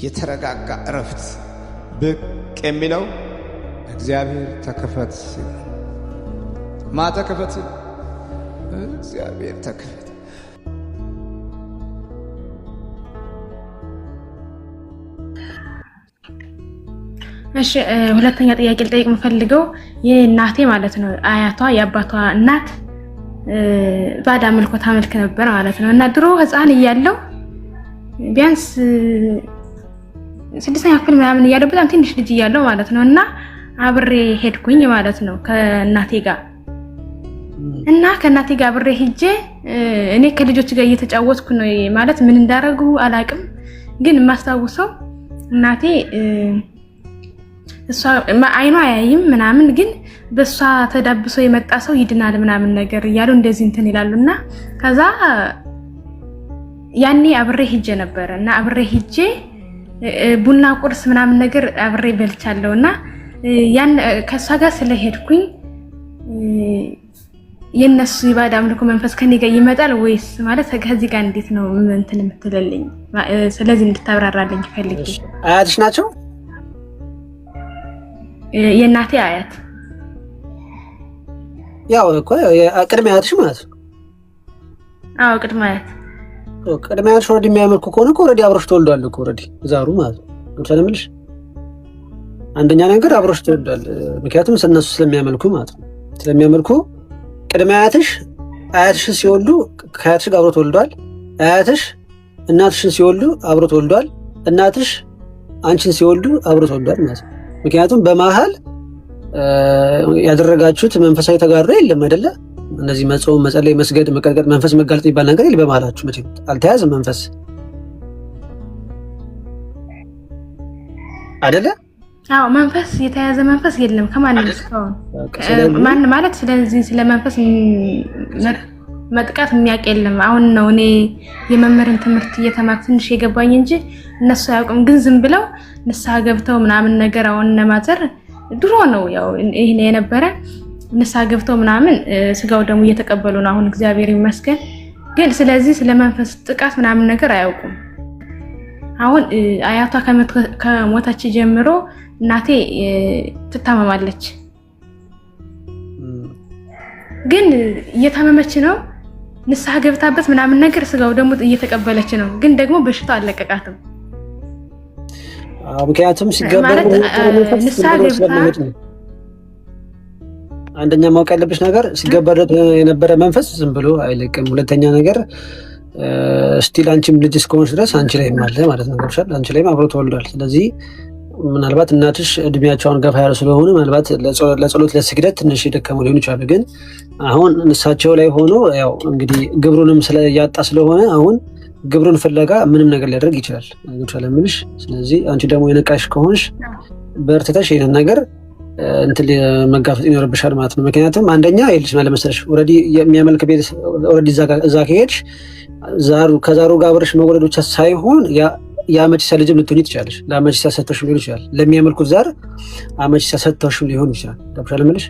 የተረጋጋ እረፍት ብቅ የሚለው እግዚአብሔር ተከፈት ማተከፈት እግዚአብሔር ተከፈት። እሺ ሁለተኛ ጥያቄ ልጠይቅ የምፈልገው የእናቴ ማለት ነው አያቷ የአባቷ እናት ባዳ አምልኮ ታመልክ ነበር ማለት ነው እና ድሮ ህፃን እያለው ቢያንስ 6ኛ ክፍል ምናምን እያለው በጣም ትንሽ ልጅ እያለው ማለት ነው እና አብሬ ሄድኩኝ ማለት ነው ከእናቴ ጋር እና ከእናቴ ጋር አብሬ ሄጄ እኔ ከልጆች ጋር እየተጫወትኩ ነው ማለት ምን እንዳረጉ አላቅም ግን ማስታውሰው እናቴ እሷ አይኗ አያይም ምናምን ግን በሷ ተዳብሶ የመጣ ሰው ይድናል ምናምን ነገር እያሉ እንደዚህ እንትን ይላሉና ከዛ ያኔ አብሬ ሄጄ ነበር እና አብሬ ሄጄ ቡና ቁርስ ምናምን ነገር አብሬ በልቻለሁና ያን ከሷ ጋር ስለሄድኩኝ የነሱ ይባዳ አምልኮ መንፈስ ከኔ ጋር ይመጣል ወይስ ማለት ከዚህ ጋር እንዴት ነው እንትን የምትለልኝ? ስለዚህ እንድታብራራልኝ ፈልጌ። አያትሽ ናቸው? የእናቴ አያት ያው እኮ ቅድመ አያትሽ ማለት ነው። አዎ ቅድመ አያት። ቅድመ አያትሽ ወረድ የሚያመልኩ ከሆነ እኮ ወረድ አብሮሽ ተወልዷል እኮ ወረድ ዛሩ ማለት ነው። ለምሳሌ ምልሽ አንደኛ ነገር አብሮሽ ተወልዷል፣ ምክንያቱም እነሱ ስለሚያመልኩ ማለት ነው። ስለሚያመልኩ ቅድመ አያትሽን ሲወልዱ ከአያትሽ ጋር አብሮ ተወልዷል። አያትሽ እናትሽን ሲወልዱ አብሮ ተወልዷል። እናትሽ አንቺን ሲወልዱ አብሮ ተወልዷል ማለት ነው። ምክንያቱም በመሃል ያደረጋችሁት መንፈሳዊ ተጋሩ የለም አይደለ? እነዚህ መጾም፣ መጸለይ፣ መስገድ፣ መቀጥቀጥ፣ መንፈስ መጋለጥ ይባል ነገር የለም በመሃላችሁ። መቼም አልተያዘም መንፈስ አይደለ? አዎ መንፈስ የተያዘ መንፈስ የለም ከማንም እስካሁን ማን ማለት ስለዚህ ስለ መንፈስ መጥቃት የሚያውቅ የለም። አሁን ነው እኔ የመምህርን ትምህርት እየተማርኩ ትንሽ የገባኝ እንጂ እነሱ አያውቁም። ግን ዝም ብለው ንስሐ ገብተው ምናምን ነገር አሁን ነማዘር ድሮ ነው ያው ይሄ የነበረ ንስሐ ገብተው ምናምን ስጋው ደግሞ እየተቀበሉ ነው አሁን እግዚአብሔር ይመስገን። ግን ስለዚህ ስለ መንፈስ ጥቃት ምናምን ነገር አያውቁም። አሁን አያቷ ከሞታች ጀምሮ እናቴ ትታመማለች። ግን እየታመመች ነው ንስሐ ገብታበት ምናምን ነገር ስጋው ደግሞ እየተቀበለች ነው። ግን ደግሞ በሽታው አለቀቃትም። ምክንያቱም ሲገበር ንስሐ ገብታ አንደኛ ማወቅ ያለብሽ ነገር ሲገበር የነበረ መንፈስ ዝም ብሎ አይለቅም። ሁለተኛ ነገር ስቲል አንቺም ልጅ እስከሆንሽ ድረስ አንቺ ላይም አለ ማለት ነው። ገብሻል? አንቺ ላይም አብሮ ተወልዷል። ስለዚህ ምናልባት እናትሽ እድሜያቸውን ገፋ ያሉ ስለሆኑ ምናልባት ለጸሎት ለስግደት ትንሽ የደከሙ ሊሆኑ ይችላሉ። ግን አሁን እሳቸው ላይ ሆኖ ያው እንግዲህ ግብሩንም ያጣ ስለሆነ አሁን ግብሩን ፍለጋ ምንም ነገር ሊያደርግ ይችላል። ገብሻል ምንሽ? ስለዚህ አንቺ ደግሞ የነቃሽ ከሆንሽ በርትተሽ ይሄንን ነገር እንትን መጋፈጥ ይኖርብሻል ማለት ነው። ምክንያቱም አንደኛ ይልሽ ማለት መሰለሽ ኦሬዲ የሚያመልክ ቤት ኦሬዲ እዛ ከሄድሽ ከዛሩ ጋር አብረሽ መወለድ ብቻ ሳይሆን የአመቺሳ ልጅም ልትሆኚ ትችላለሽ። ለአመቺሳ ሰጥተሽም ሊሆን ይችላል። ለሚያመልኩት ዛር አመቺሳ ሰጥተሽም ሊሆን ይችላል። ገብሻል ምልሽ?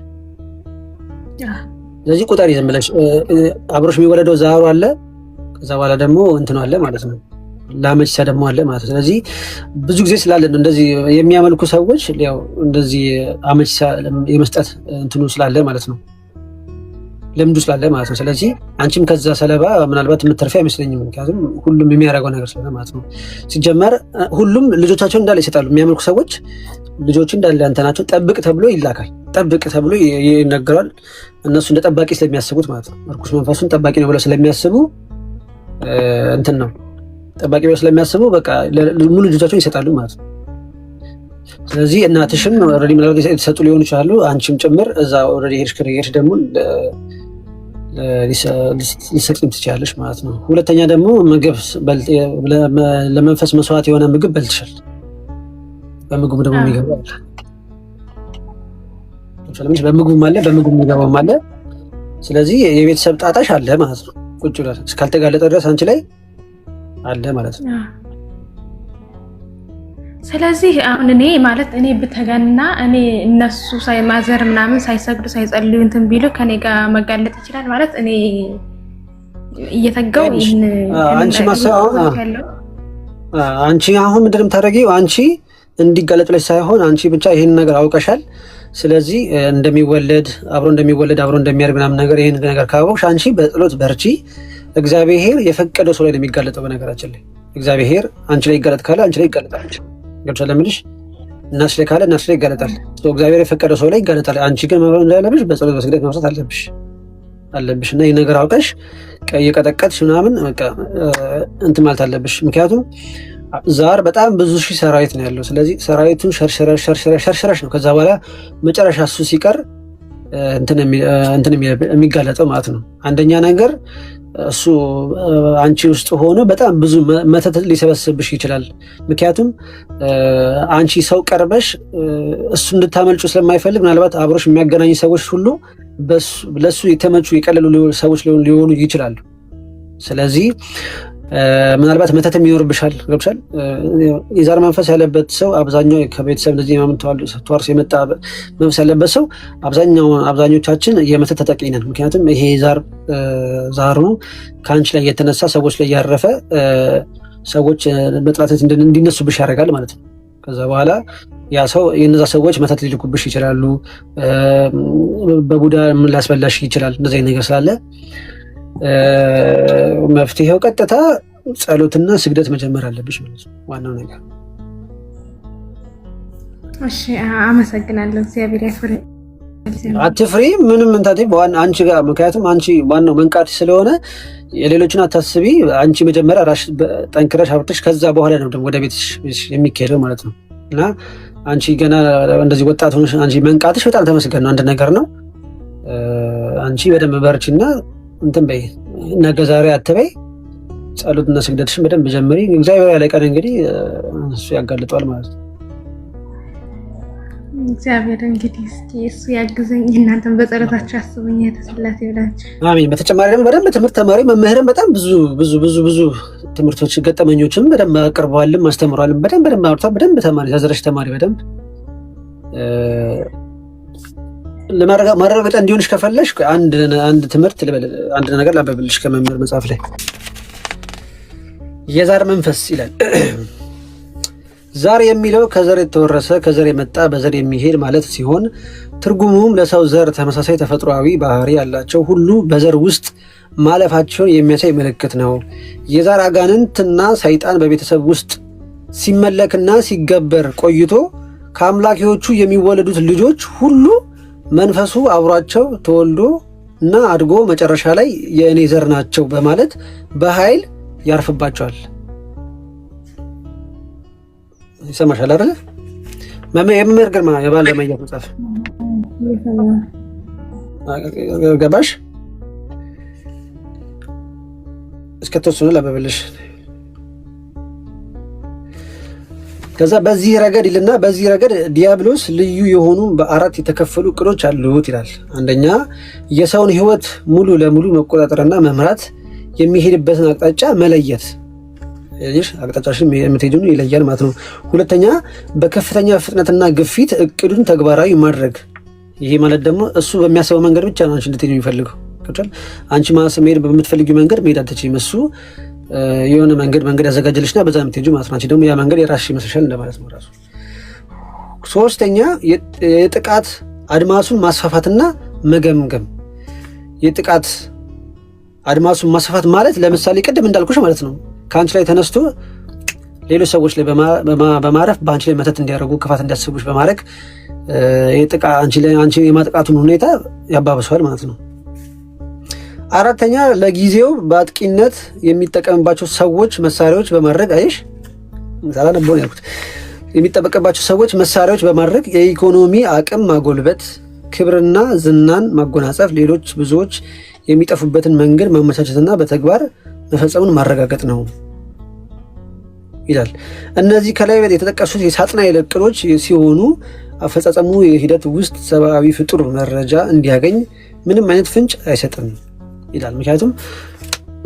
ስለዚህ ቁጠሪ ዝም ብለሽ አብሮሽ የሚወለደው ዛሩ አለ፣ ከዛ በኋላ ደግሞ እንትኑ አለ ማለት ነው። ለአመቺሳ ደግሞ አለ ማለት ነው። ስለዚህ ብዙ ጊዜ ስላለ ነው እንደዚህ የሚያመልኩ ሰዎች ያው እንደዚህ አመቺሳ የመስጠት እንትኑ ስላለ ማለት ነው፣ ልምዱ ስላለ ማለት ነው። ስለዚህ አንቺም ከዛ ሰለባ ምናልባት የምትተርፊ አይመስለኝም። ምክንያቱም ሁሉም የሚያደርገው ነገር ስለሆነ ማለት ነው። ሲጀመር ሁሉም ልጆቻቸውን እንዳለ ይሰጣሉ። የሚያመልኩ ሰዎች ልጆቹ እንዳለ አንተ ናቸው ጠብቅ ተብሎ ይላካል። ጠብቅ ተብሎ ይነገራል። እነሱ እንደ ጠባቂ ስለሚያስቡት ማለት ነው። እርኩስ መንፈሱን ጠባቂ ነው ብለው ስለሚያስቡ እንትን ነው ጠባቂ ብለው ስለሚያስቡ በቃ ሙሉ ልጆቻቸውን ይሰጣሉ ማለት ነው። ስለዚህ እናትሽም ኦልሬዲ ምናልባት የተሰጡ ሊሆኑ ይችላሉ። አንቺም ጭምር እዛ ኦልሬዲ ሄድሽ ደግሞ ሊሰጥም ትችላለሽ ማለት ነው። ሁለተኛ ደግሞ ምግብ ለመንፈስ መስዋዕት የሆነ ምግብ በልትሻል። በምግቡ ደግሞ የሚገባው በምግቡም አለ በምግቡ የሚገባውም አለ። ስለዚህ የቤተሰብ ጣጣሽ አለ ማለት ነው። ቁጭ ብላ እስካልተጋለጠ ድረስ አንቺ ላይ አለ ማለት ነው። ስለዚህ አሁን እኔ ማለት እኔ ብተጋና እኔ እነሱ ሳይማዘር ምናምን ሳይሰግዱ ሳይጸልዩ እንትን ቢሉ ከኔ ጋር መጋለጥ ይችላል ማለት እኔ እየተጋው ይሄን አንቺ ማሰው አንቺ አሁን ምንድን ነው የምታደርጊው? አንቺ እንዲጋለጥልሽ ሳይሆን አንቺ ብቻ ይሄን ነገር አውቀሻል። ስለዚህ አብሮ እንደሚያድግ ምናምን ነገር ይሄን ነገር ካወቅሽ አንቺ በጸሎት በርቺ። እግዚአብሔር የፈቀደው ሰው ላይ ነው የሚጋለጠው። በነገራችን ላይ እግዚአብሔር አንቺ ላይ ይጋለጥ ካለ አንቺ ላይ ይጋለጣል። ገብቶሻል ለምልሽ እናትሽ ላይ ካለ እናትሽ ላይ ይጋለጣል። እግዚአብሔር የፈቀደው ሰው ላይ ይጋለጣል። አንቺ ግን መብራት እንዳለብሽ በጸሎት በስግደት መብራት አለብሽ እና ይህ ነገር አውቀሽ እየቀጠቀጥሽ ምናምን በቃ እንትን ማለት አለብሽ። ምክንያቱም ዛር በጣም ብዙ ሺህ ሰራዊት ነው ያለው። ስለዚህ ሰራዊቱን ሸርሸረሽ ነው ከዛ በኋላ መጨረሻ እሱ ሲቀር እንትን የሚጋለጠው ማለት ነው። አንደኛ ነገር እሱ አንቺ ውስጥ ሆኖ በጣም ብዙ መተት ሊሰበስብሽ ይችላል። ምክንያቱም አንቺ ሰው ቀርበሽ እሱ እንድታመልጩ ስለማይፈልግ ምናልባት አብሮሽ የሚያገናኝ ሰዎች ሁሉ ለሱ የተመቹ የቀለሉ ሰዎች ሊሆኑ ይችላሉ። ስለዚህ ምናልባት መተትም ይኖርብሻል። ገብሻል። የዛር መንፈስ ያለበት ሰው አብዛኛው ከቤተሰብ እንደዚህ ተዋርሶ የመጣ መንፈስ ያለበት ሰው አብዛኞቻችን የመተት ተጠቂ ነን። ምክንያቱም ይሄ ዛሩ ከአንቺ ላይ የተነሳ ሰዎች ላይ ያረፈ ሰዎች በጥላትነት እንዲነሱብሽ ያደርጋል ማለት ነው። ከዛ በኋላ ያ ሰው የነዛ ሰዎች መተት ሊልኩብሽ ይችላሉ። በቡዳ ምን ላስበላሽ ይችላል። እንደዚህ ነገር ስላለ መፍትሄው ቀጥታ ጸሎትና ስግደት መጀመር አለብሽ ማለት ነው። ዋናው ነገር። እሺ አመሰግናለሁ። እግዚአብሔር ያክብር። አትፍሪ ምንም እንታቴ አንቺ ጋር ምክንያቱም አንቺ ዋናው መንቃት ስለሆነ የሌሎችን አታስቢ። አንቺ መጀመሪያ ራሽ ጠንክረሽ አብርተሽ ከዛ በኋላ ነው ደግሞ ወደ ቤትሽ የሚካሄደው ማለት ነው። እና አንቺ ገና እንደዚህ ወጣት ሆነሽ አንቺ መንቃትሽ በጣም ተመስገን ነው። አንድ ነገር ነው። አንቺ በደንብ በርቺና እንትን በይ። ነገ ዛሬ አትበይ። ጸሎትና ስግደትሽን በደንብ ጀምሪ። እግዚአብሔር ያለ ቀን እንግዲህ እሱ ያጋልጠዋል ማለት ነው። እግዚአብሔር እንግዲህ እስኪ እሱ ያግዘኝ፣ እናንተም በጸሎታችሁ አስቡኝ። የተሰላተ ይብላችሁ። አሜን። በተጨማሪ ደግሞ በደንብ ትምህርት ተማሪ መምህርም በጣም ብዙ ትምህርቶች ገጠመኞችም በደንብ አቅርበዋልም አስተምሯልም። በደንብ አውርቷል። በደንብ ተማሪ ያዘረሽ ተማሪ በደንብ ለማረጋገጥ እንዲሆንሽ ከፈለሽ አንድ ትምህርት አንድ ነገር ላንብብልሽ ከመምህር መጽሐፍ ላይ። የዛር መንፈስ ይላል። ዛር የሚለው ከዘር የተወረሰ ከዘር የመጣ በዘር የሚሄድ ማለት ሲሆን ትርጉሙም ለሰው ዘር ተመሳሳይ ተፈጥሯዊ ባህሪ ያላቸው ሁሉ በዘር ውስጥ ማለፋቸውን የሚያሳይ ምልክት ነው። የዛር አጋንንትና ሰይጣን በቤተሰብ ውስጥ ሲመለክና ሲገበር ቆይቶ ከአምላኪዎቹ የሚወለዱት ልጆች ሁሉ መንፈሱ አብሯቸው ተወልዶ እና አድጎ መጨረሻ ላይ የእኔ ዘር ናቸው በማለት በኃይል ያርፍባቸዋል። ይሰማሻል አይደል? የመምህር ግርማ የባለ መያዝ መጽሐፍ ገባሽ? እስከተወሰነ ላበብልሽ። ከዛ በዚህ ረገድ ይልና በዚህ ረገድ ዲያብሎስ ልዩ የሆኑ በአራት የተከፈሉ እቅዶች አሉት ይላል። አንደኛ የሰውን ሕይወት ሙሉ ለሙሉ መቆጣጠርና መምራት፣ የሚሄድበትን አቅጣጫ መለየት፣ አቅጣጫሽን የምትሄጂውን ይለያል ማለት ነው። ሁለተኛ በከፍተኛ ፍጥነትና ግፊት እቅዱን ተግባራዊ ማድረግ። ይሄ ማለት ደግሞ እሱ በሚያስበው መንገድ ብቻ ነው አንቺ እንድትሄጂ የሚፈልገው። አንቺ መሄድ በምትፈልጊው መንገድ መሄድ አትችይም። እሱ የሆነ መንገድ ያዘጋጀልሽና በዛ የምትሄጂው ማለት ነው። አንቺ ደግሞ ያ መንገድ የራስሽ ይመስልሻል እንደማለት ነው ራሱ። ሶስተኛ የጥቃት አድማሱን ማስፋፋትና መገምገም። የጥቃት አድማሱን ማስፋፋት ማለት ለምሳሌ ቅድም እንዳልኩሽ ማለት ነው ከአንቺ ላይ ተነስቶ ሌሎች ሰዎች ላይ በማረፍ በአንቺ ላይ መተት እንዲያደርጉ ክፋት እንዲያስቡሽ በማድረግ አንቺ የማጥቃቱን ሁኔታ ያባብሰዋል ማለት ነው። አራተኛ ለጊዜው በአጥቂነት የሚጠቀምባቸው ሰዎች መሳሪያዎች በማድረግ የሚጠበቅባቸው ሰዎች መሳሪያዎች በማድረግ የኢኮኖሚ አቅም ማጎልበት፣ ክብርና ዝናን ማጎናጸፍ፣ ሌሎች ብዙዎች የሚጠፉበትን መንገድ ማመቻቸትና በተግባር መፈጸሙን ማረጋገጥ ነው ይላል። እነዚህ ከላይ የተጠቀሱት የሳጥናኤል እቅዶች ሲሆኑ አፈጻጸሙ የሂደት ውስጥ ሰብአዊ ፍጡር መረጃ እንዲያገኝ ምንም አይነት ፍንጭ አይሰጥም ይላል። ምክንያቱም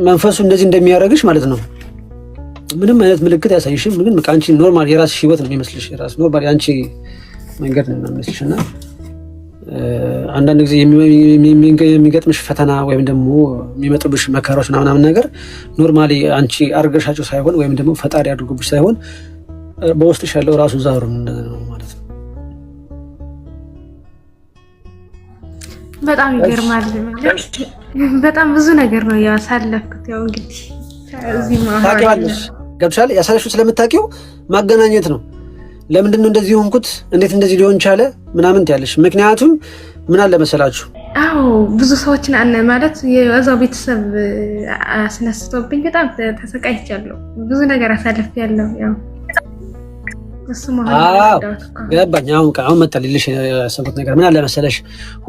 መንፈሱ እንደዚህ እንደሚያደርግሽ ማለት ነው ምንም አይነት ምልክት ያሳይሽም። ግን በቃ አንቺ ኖርማል የራስሽ ህይወት ነው የሚመስልሽ፣ የራስ ኖርማል የአንቺ መንገድ ነው የሚመስልሽ እና አንዳንድ ጊዜ የሚገጥምሽ ፈተና ወይም ደግሞ የሚመጡብሽ መከራዎች ምናምን ነገር ኖርማሊ አንቺ አርገሻቸው ሳይሆን ወይም ደግሞ ፈጣሪ አድርጎብሽ ሳይሆን በውስጥሽ ያለው ራሱ ዛሩን ነው ማለት ነው። በጣም ይገርማል። በጣም ብዙ ነገር ነው ያሳለፍኩት። ያው እንግዲህ እዚህ ታውቂዋለሽ፣ ገብቶሻል። ያሳለፍሽው ስለምታውቂው ማገናኘት ነው። ለምንድን ነው እንደዚህ ሆንኩት፣ እንዴት እንደዚህ ሊሆን ቻለ ምናምን ትያለሽ። ምክንያቱም ምን አለ መሰላችሁ፣ አዎ ብዙ ሰዎችን ማለት የዛው ቤተሰብ አስነስቶብኝ በጣም ተሰቃይቻለሁ። ብዙ ነገር አሳልፌያለሁ። ያው ገባኝ። አሁን መጣልልሽ ያሰብኩት ነገር ምን አለ መሰለሽ፣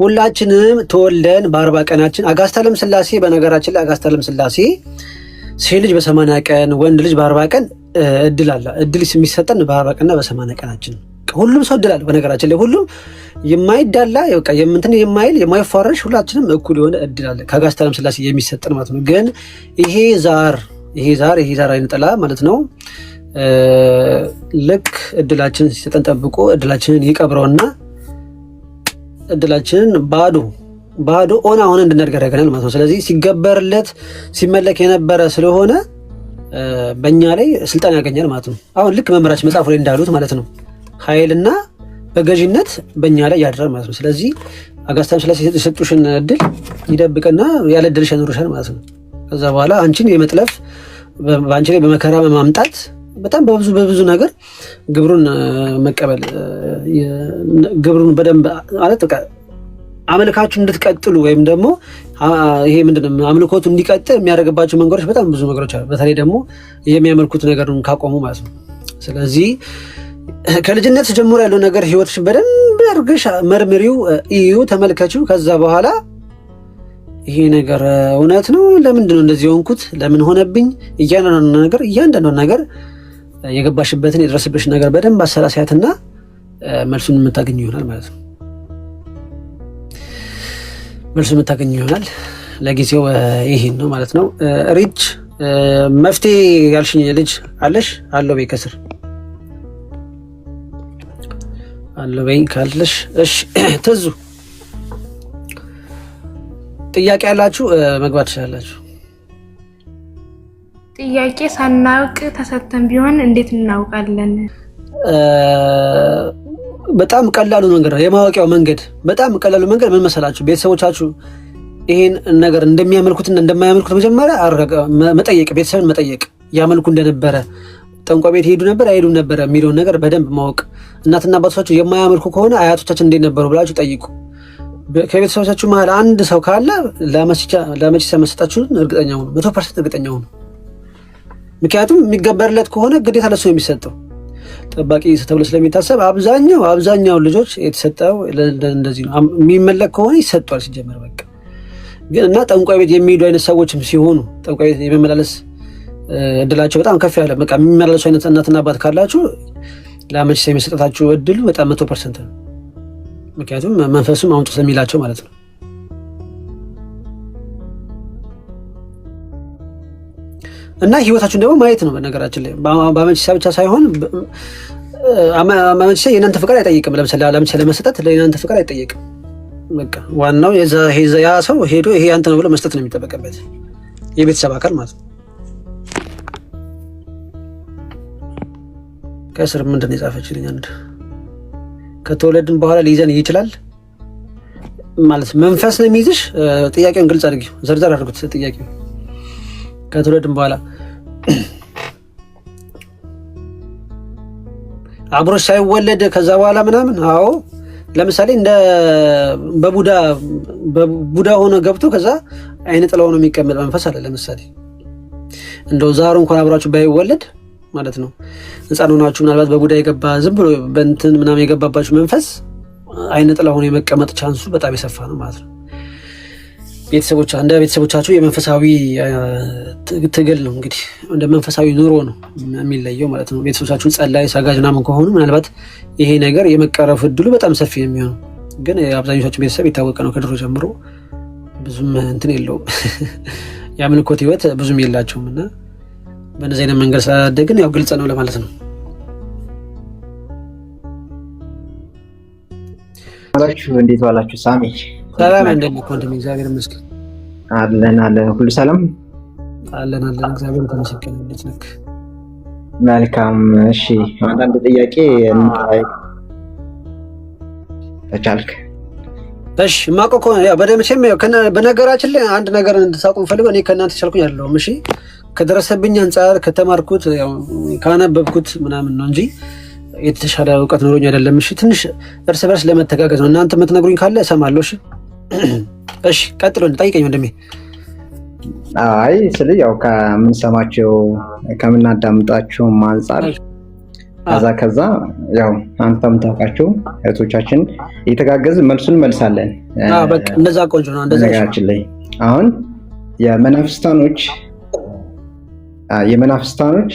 ሁላችንም ተወልደን በ40 ቀናችን አጋዕዝተ ዓለም ሥላሴ፣ በነገራችን ላይ አጋዕዝተ ዓለም ሥላሴ ሴት ልጅ በ80 ቀን ወንድ ልጅ በ40 ቀን እድል አለ። እድል የሚሰጠን በ40 ቀንና በ80 ቀናችን። ሁሉም ሰው እድል አለ። በነገራችን ላይ ሁሉም የማይዳላ በቃ የምንትን የማይል የማይፋረሽ ሁላችንም እኩል የሆነ እድል አለ ከአጋዕዝተ ዓለም ሥላሴ የሚሰጠን ማለት ነው። ግን ይሄ ዛር አይነጠላ ማለት ነው። ልክ እድላችን ሲሰጠን ጠብቆ እድላችንን ይቀብረውና እድላችንን ባዶ ኦና ሆነ እንድናድግ ያደርገናል ማለት ነው። ስለዚህ ሲገበርለት ሲመለክ የነበረ ስለሆነ በእኛ ላይ ስልጣን ያገኛል ማለት ነው። አሁን ልክ መምህራችን መጽሐፉ ላይ እንዳሉት ማለት ነው ኃይልና በገዥነት በእኛ ላይ ያድራል ማለት ነው። ስለዚህ አጋዕዝተ ዓለም ሥላሴ የሰጡሽን እድል ይደብቅና ያለ እድልሽ ያኖርሻል ማለት ነው። ከዛ በኋላ አንቺን የመጥለፍ በአንቺ ላይ በመከራ በማምጣት በጣም በብዙ ነገር ግብሩን መቀበል ግብሩን በደንብ ማለት በቃ አመልካችሁ እንድትቀጥሉ ወይም ደግሞ ይሄ ምንድነው አምልኮቱ እንዲቀጥል የሚያደርግባቸው መንገዶች በጣም ብዙ ነገሮች አሉ። በተለይ ደግሞ የሚያመልኩት ነገር ካቆሙ ማለት ነው። ስለዚህ ከልጅነት ጀምሮ ያለው ነገር ህይወትሽ በደንብ አድርገሽ መርምሪው፣ እዩ፣ ተመልከቺው። ከዛ በኋላ ይሄ ነገር እውነት ነው፣ ለምንድን ነው እንደዚህ ሆንኩት፣ ለምን ሆነብኝ፣ እያንዳንዱ ነገር የገባሽበትን የደረሰብሽ ነገር በደንብ አሰላሲያትና መልሱን የምታገኙ ይሆናል ማለት ነው። መልሱን የምታገኙ ይሆናል። ለጊዜው ይሄን ነው ማለት ነው። ሪች መፍትሄ ያልሽኝ ልጅ አለሽ? አለው በይ ከስር አለው በይ ካለሽ እሺ። ትዙ ጥያቄ ያላችሁ መግባት ትችላላችሁ። ጥያቄ ሳናውቅ ተሰጥተን ቢሆን እንዴት እናውቃለን? በጣም ቀላሉ መንገድ ነው የማወቂያው መንገድ። በጣም ቀላሉ መንገድ ምን መሰላችሁ? ቤተሰቦቻችሁ ይሄን ነገር እንደሚያመልኩትና እንደማያመልኩት መጀመሪያ መጠየቅ፣ ቤተሰብን መጠየቅ፣ ያመልኩ እንደነበረ ጠንቋይ ቤት ሄዱ ነበር አይሄዱም ነበር የሚለውን ነገር በደንብ ማወቅ። እናትና አባቶቻችሁ የማያመልኩ ከሆነ አያቶቻችን እንዴት ነበሩ ብላችሁ ጠይቁ። ከቤተሰቦቻችሁ መሀል አንድ ሰው ካለ ለመቼ መስጠታችሁን እርግጠኛ ሁኑ፣ 100% እርግጠኛ ሁኑ። ምክንያቱም የሚገበርለት ከሆነ ግዴታ ለሱ ነው የሚሰጠው። ጠባቂ ተብሎ ስለሚታሰብ አብዛኛው ልጆች የተሰጠው እንደዚህ ነው። የሚመለክ ከሆነ ይሰጧል ሲጀመር በቃ። ግን እና ጠንቋይ ቤት የሚሄዱ አይነት ሰዎችም ሲሆኑ ጠንቋይ ቤት የመመላለስ እድላቸው በጣም ከፍ ያለ በቃ የሚመላለሱ አይነት እናትና አባት ካላችሁ ለመቼ የሚሰጣችሁ እድሉ በጣም 100% ነው። ምክንያቱም መንፈሱም አውጡ ስለሚላቸው ማለት ነው። እና ህይወታችሁን ደግሞ ማየት ነው። በነገራችን ላይ በአመቺሳ ብቻ ሳይሆን አመቺሳ የእናንተ ፍቃድ አይጠይቅም። ለምሳሌ ለመስጠት ለእናንተ ፍቃድ አይጠይቅም። በቃ ዋናው ያ ሰው ሄዶ ይሄ ያንተ ነው ብሎ መስጠት ነው የሚጠበቅበት የቤተሰብ አካል ማለት ነው። ከስር ምንድን ነው የጻፈችልኝ? አንድ ከተወለድን በኋላ ሊይዘን ይችላል ማለት መንፈስ ነው የሚይዝሽ። ጥያቄውን ግልጽ አድርጊው፣ ዘርዘር አድርጉት ጥያቄው። ከተወለድን በኋላ አብሮሽ ሳይወለድ ከዛ በኋላ ምናምን። አዎ ለምሳሌ እንደ በቡዳ ሆኖ ገብቶ ከዛ አይነ ጥላ ሆኖ የሚቀመጥ መንፈስ አለ። ለምሳሌ እንደው ዛሩ እንኳን አብራችሁ ባይወለድ ማለት ነው ህፃን ሆናችሁ ምናልባት በቡዳ የገባ ዝም ብሎ በእንትን ምናምን የገባባችሁ መንፈስ አይነ ጥላ ሆኖ የመቀመጥ ቻንሱ በጣም የሰፋ ነው ማለት ነው። እንደ ቤተሰቦቻችሁ የመንፈሳዊ ትግል ነው እንግዲህ እንደ መንፈሳዊ ኑሮ ነው የሚለየው ማለት ነው። ቤተሰቦቻችሁ ጸላይ ሰጋጅ ምናምን ከሆኑ ምናልባት ይሄ ነገር የመቀረፍ እድሉ በጣም ሰፊ ነው የሚሆነው። ግን አብዛኞቻችሁ ቤተሰብ የታወቀ ነው ከድሮ ጀምሮ ብዙም እንትን የለውም የአምልኮት ህይወት ብዙም የላቸውም። እና በእነዚህ አይነት መንገድ ስላደግን ያው ግልጽ ነው ለማለት ነው። ዋላችሁ? እንዴት ዋላችሁ? ሳሚ ሰላም እንደምን ኮንተም እግዚአብሔር ይመስገን። አለን ሁሉ ሰላም አለን እግዚአብሔር ይመስገን። እንዴት ነህ? መልካም። እሺ አንዳንድ ጥያቄ እንጠይቅ ተቻልክ? እሺ ማቆቆ ያው በደምቼም ያው በነገራችን ላይ አንድ ነገር እንድታውቁ ፈልገው እኔ ከእናንተ ቻልኩኝ አይደለም። እሺ ከደረሰብኝ አንፃር ከተማርኩት ያው ካነበብኩት ምናምን ነው እንጂ የተሻለ እውቀት ኖሮኝ አይደለም። እሺ ትንሽ እርስ በርስ ለመተጋገዝ ነው። እናንተ የምትነግሩኝ ካለ እሰማለሁ። እሺ እሺ ቀጥሎ ጠይቀኝ ወንድሜ። አይ ስለ ያው ከምንሰማቸው ከምናዳምጣቸው አንፃር ከዛ ያው አንተም ታውቃቸው እህቶቻችን እየተጋገዝ መልሱን መልሳለን። በቃ እንደዛ ቆንጆ ነው። እንደዛ ነገራችን ላይ አሁን የመናፍስታኖች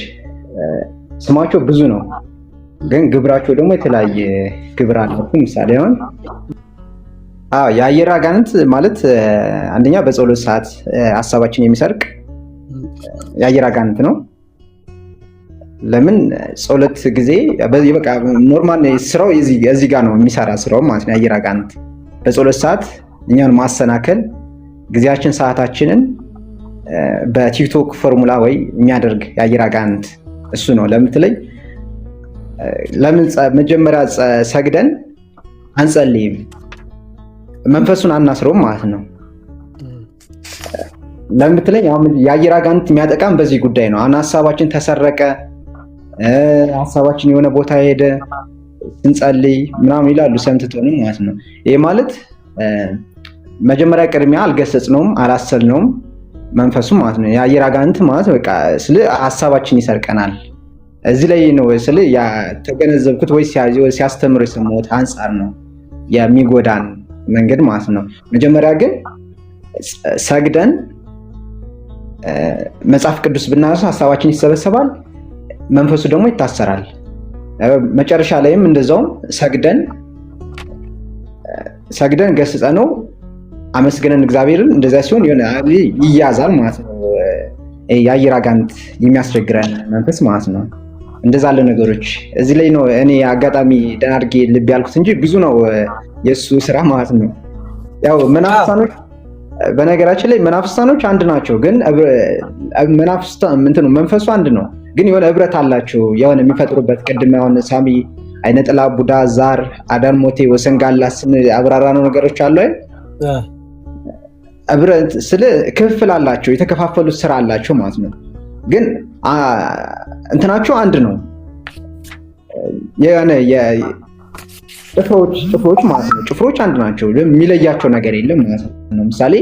ስማቸው ብዙ ነው፣ ግን ግብራቸው ደግሞ የተለያየ ግብር አለው። ምሳሌ አሁን የአየር አጋንንት ማለት አንደኛ በጸሎት ሰዓት ሀሳባችን የሚሰርቅ የአየር አጋንንት ነው። ለምን ጸሎት ጊዜ በቃ ኖርማል ስራው እዚህ ጋር ነው የሚሰራ ስራው ማለት ነው። የአየር አጋንንት በጸሎት ሰዓት እኛን ማሰናከል ጊዜያችን ሰዓታችንን በቲክቶክ ፎርሙላ ወይ የሚያደርግ የአየር አጋንንት እሱ ነው። ለምትለኝ ለምን መጀመሪያ ሰግደን አንጸልይም? መንፈሱን አናስረውም ማለት ነው። ለምትለኝ አሁን የአየር አጋንንት የሚያጠቃም በዚህ ጉዳይ ነው። አሁን ሀሳባችን ተሰረቀ፣ ሀሳባችን የሆነ ቦታ ሄደ ስንጸልይ ምናምን ይላሉ ሰምትቶንም ማለት ነው። ይሄ ማለት መጀመሪያ ቅድሚያ አልገሰጽነውም አላሰልነውም መንፈሱ ማለት ነው። የአየር አጋንንት ማለት በቃ ስለ ሀሳባችን ይሰርቀናል። እዚህ ላይ ነው ስለ ተገነዘብኩት ወይ ሲያስተምር የሰማሁት አንጻር ነው የሚጎዳን መንገድ ማለት ነው። መጀመሪያ ግን ሰግደን መጽሐፍ ቅዱስ ብናነሳ ሀሳባችን ይሰበሰባል፣ መንፈሱ ደግሞ ይታሰራል። መጨረሻ ላይም እንደዛውም ሰግደን ገስጸ ነው አመስግነን እግዚአብሔርን እንደዛ ሲሆን ይያዛል ማለት ነው። የአየር አጋንንት የሚያስቸግረን መንፈስ ማለት ነው። እንደዛ ያለ ነገሮች እዚህ ላይ ነው እኔ አጋጣሚ ደህና አድርጌ ልብ ያልኩት እንጂ ብዙ ነው የእሱ ስራ ማለት ነው። ያው መናፍስታኖች በነገራችን ላይ መናፍስታኖች አንድ ናቸው፣ ግን መንፈሱ አንድ ነው፣ ግን የሆነ ህብረት አላቸው የሆነ የሚፈጥሩበት። ቅድም ያሆነ ሳሚ አይነጥላ፣ ቡዳ፣ ዛር፣ አዳልሞቴ፣ ወሰንጋላ ስን አብራራ ነው ነገሮች አሉ አይደል? ህብረት ስለ ክፍል አላቸው፣ የተከፋፈሉት ስራ አላቸው ማለት ነው። ግን እንትናቸው አንድ ነው። የሆነ ጭፍሮች ማለት ነው። ጭፍሮች አንድ ናቸው፣ የሚለያቸው ነገር የለም ማለት ነው። ምሳሌ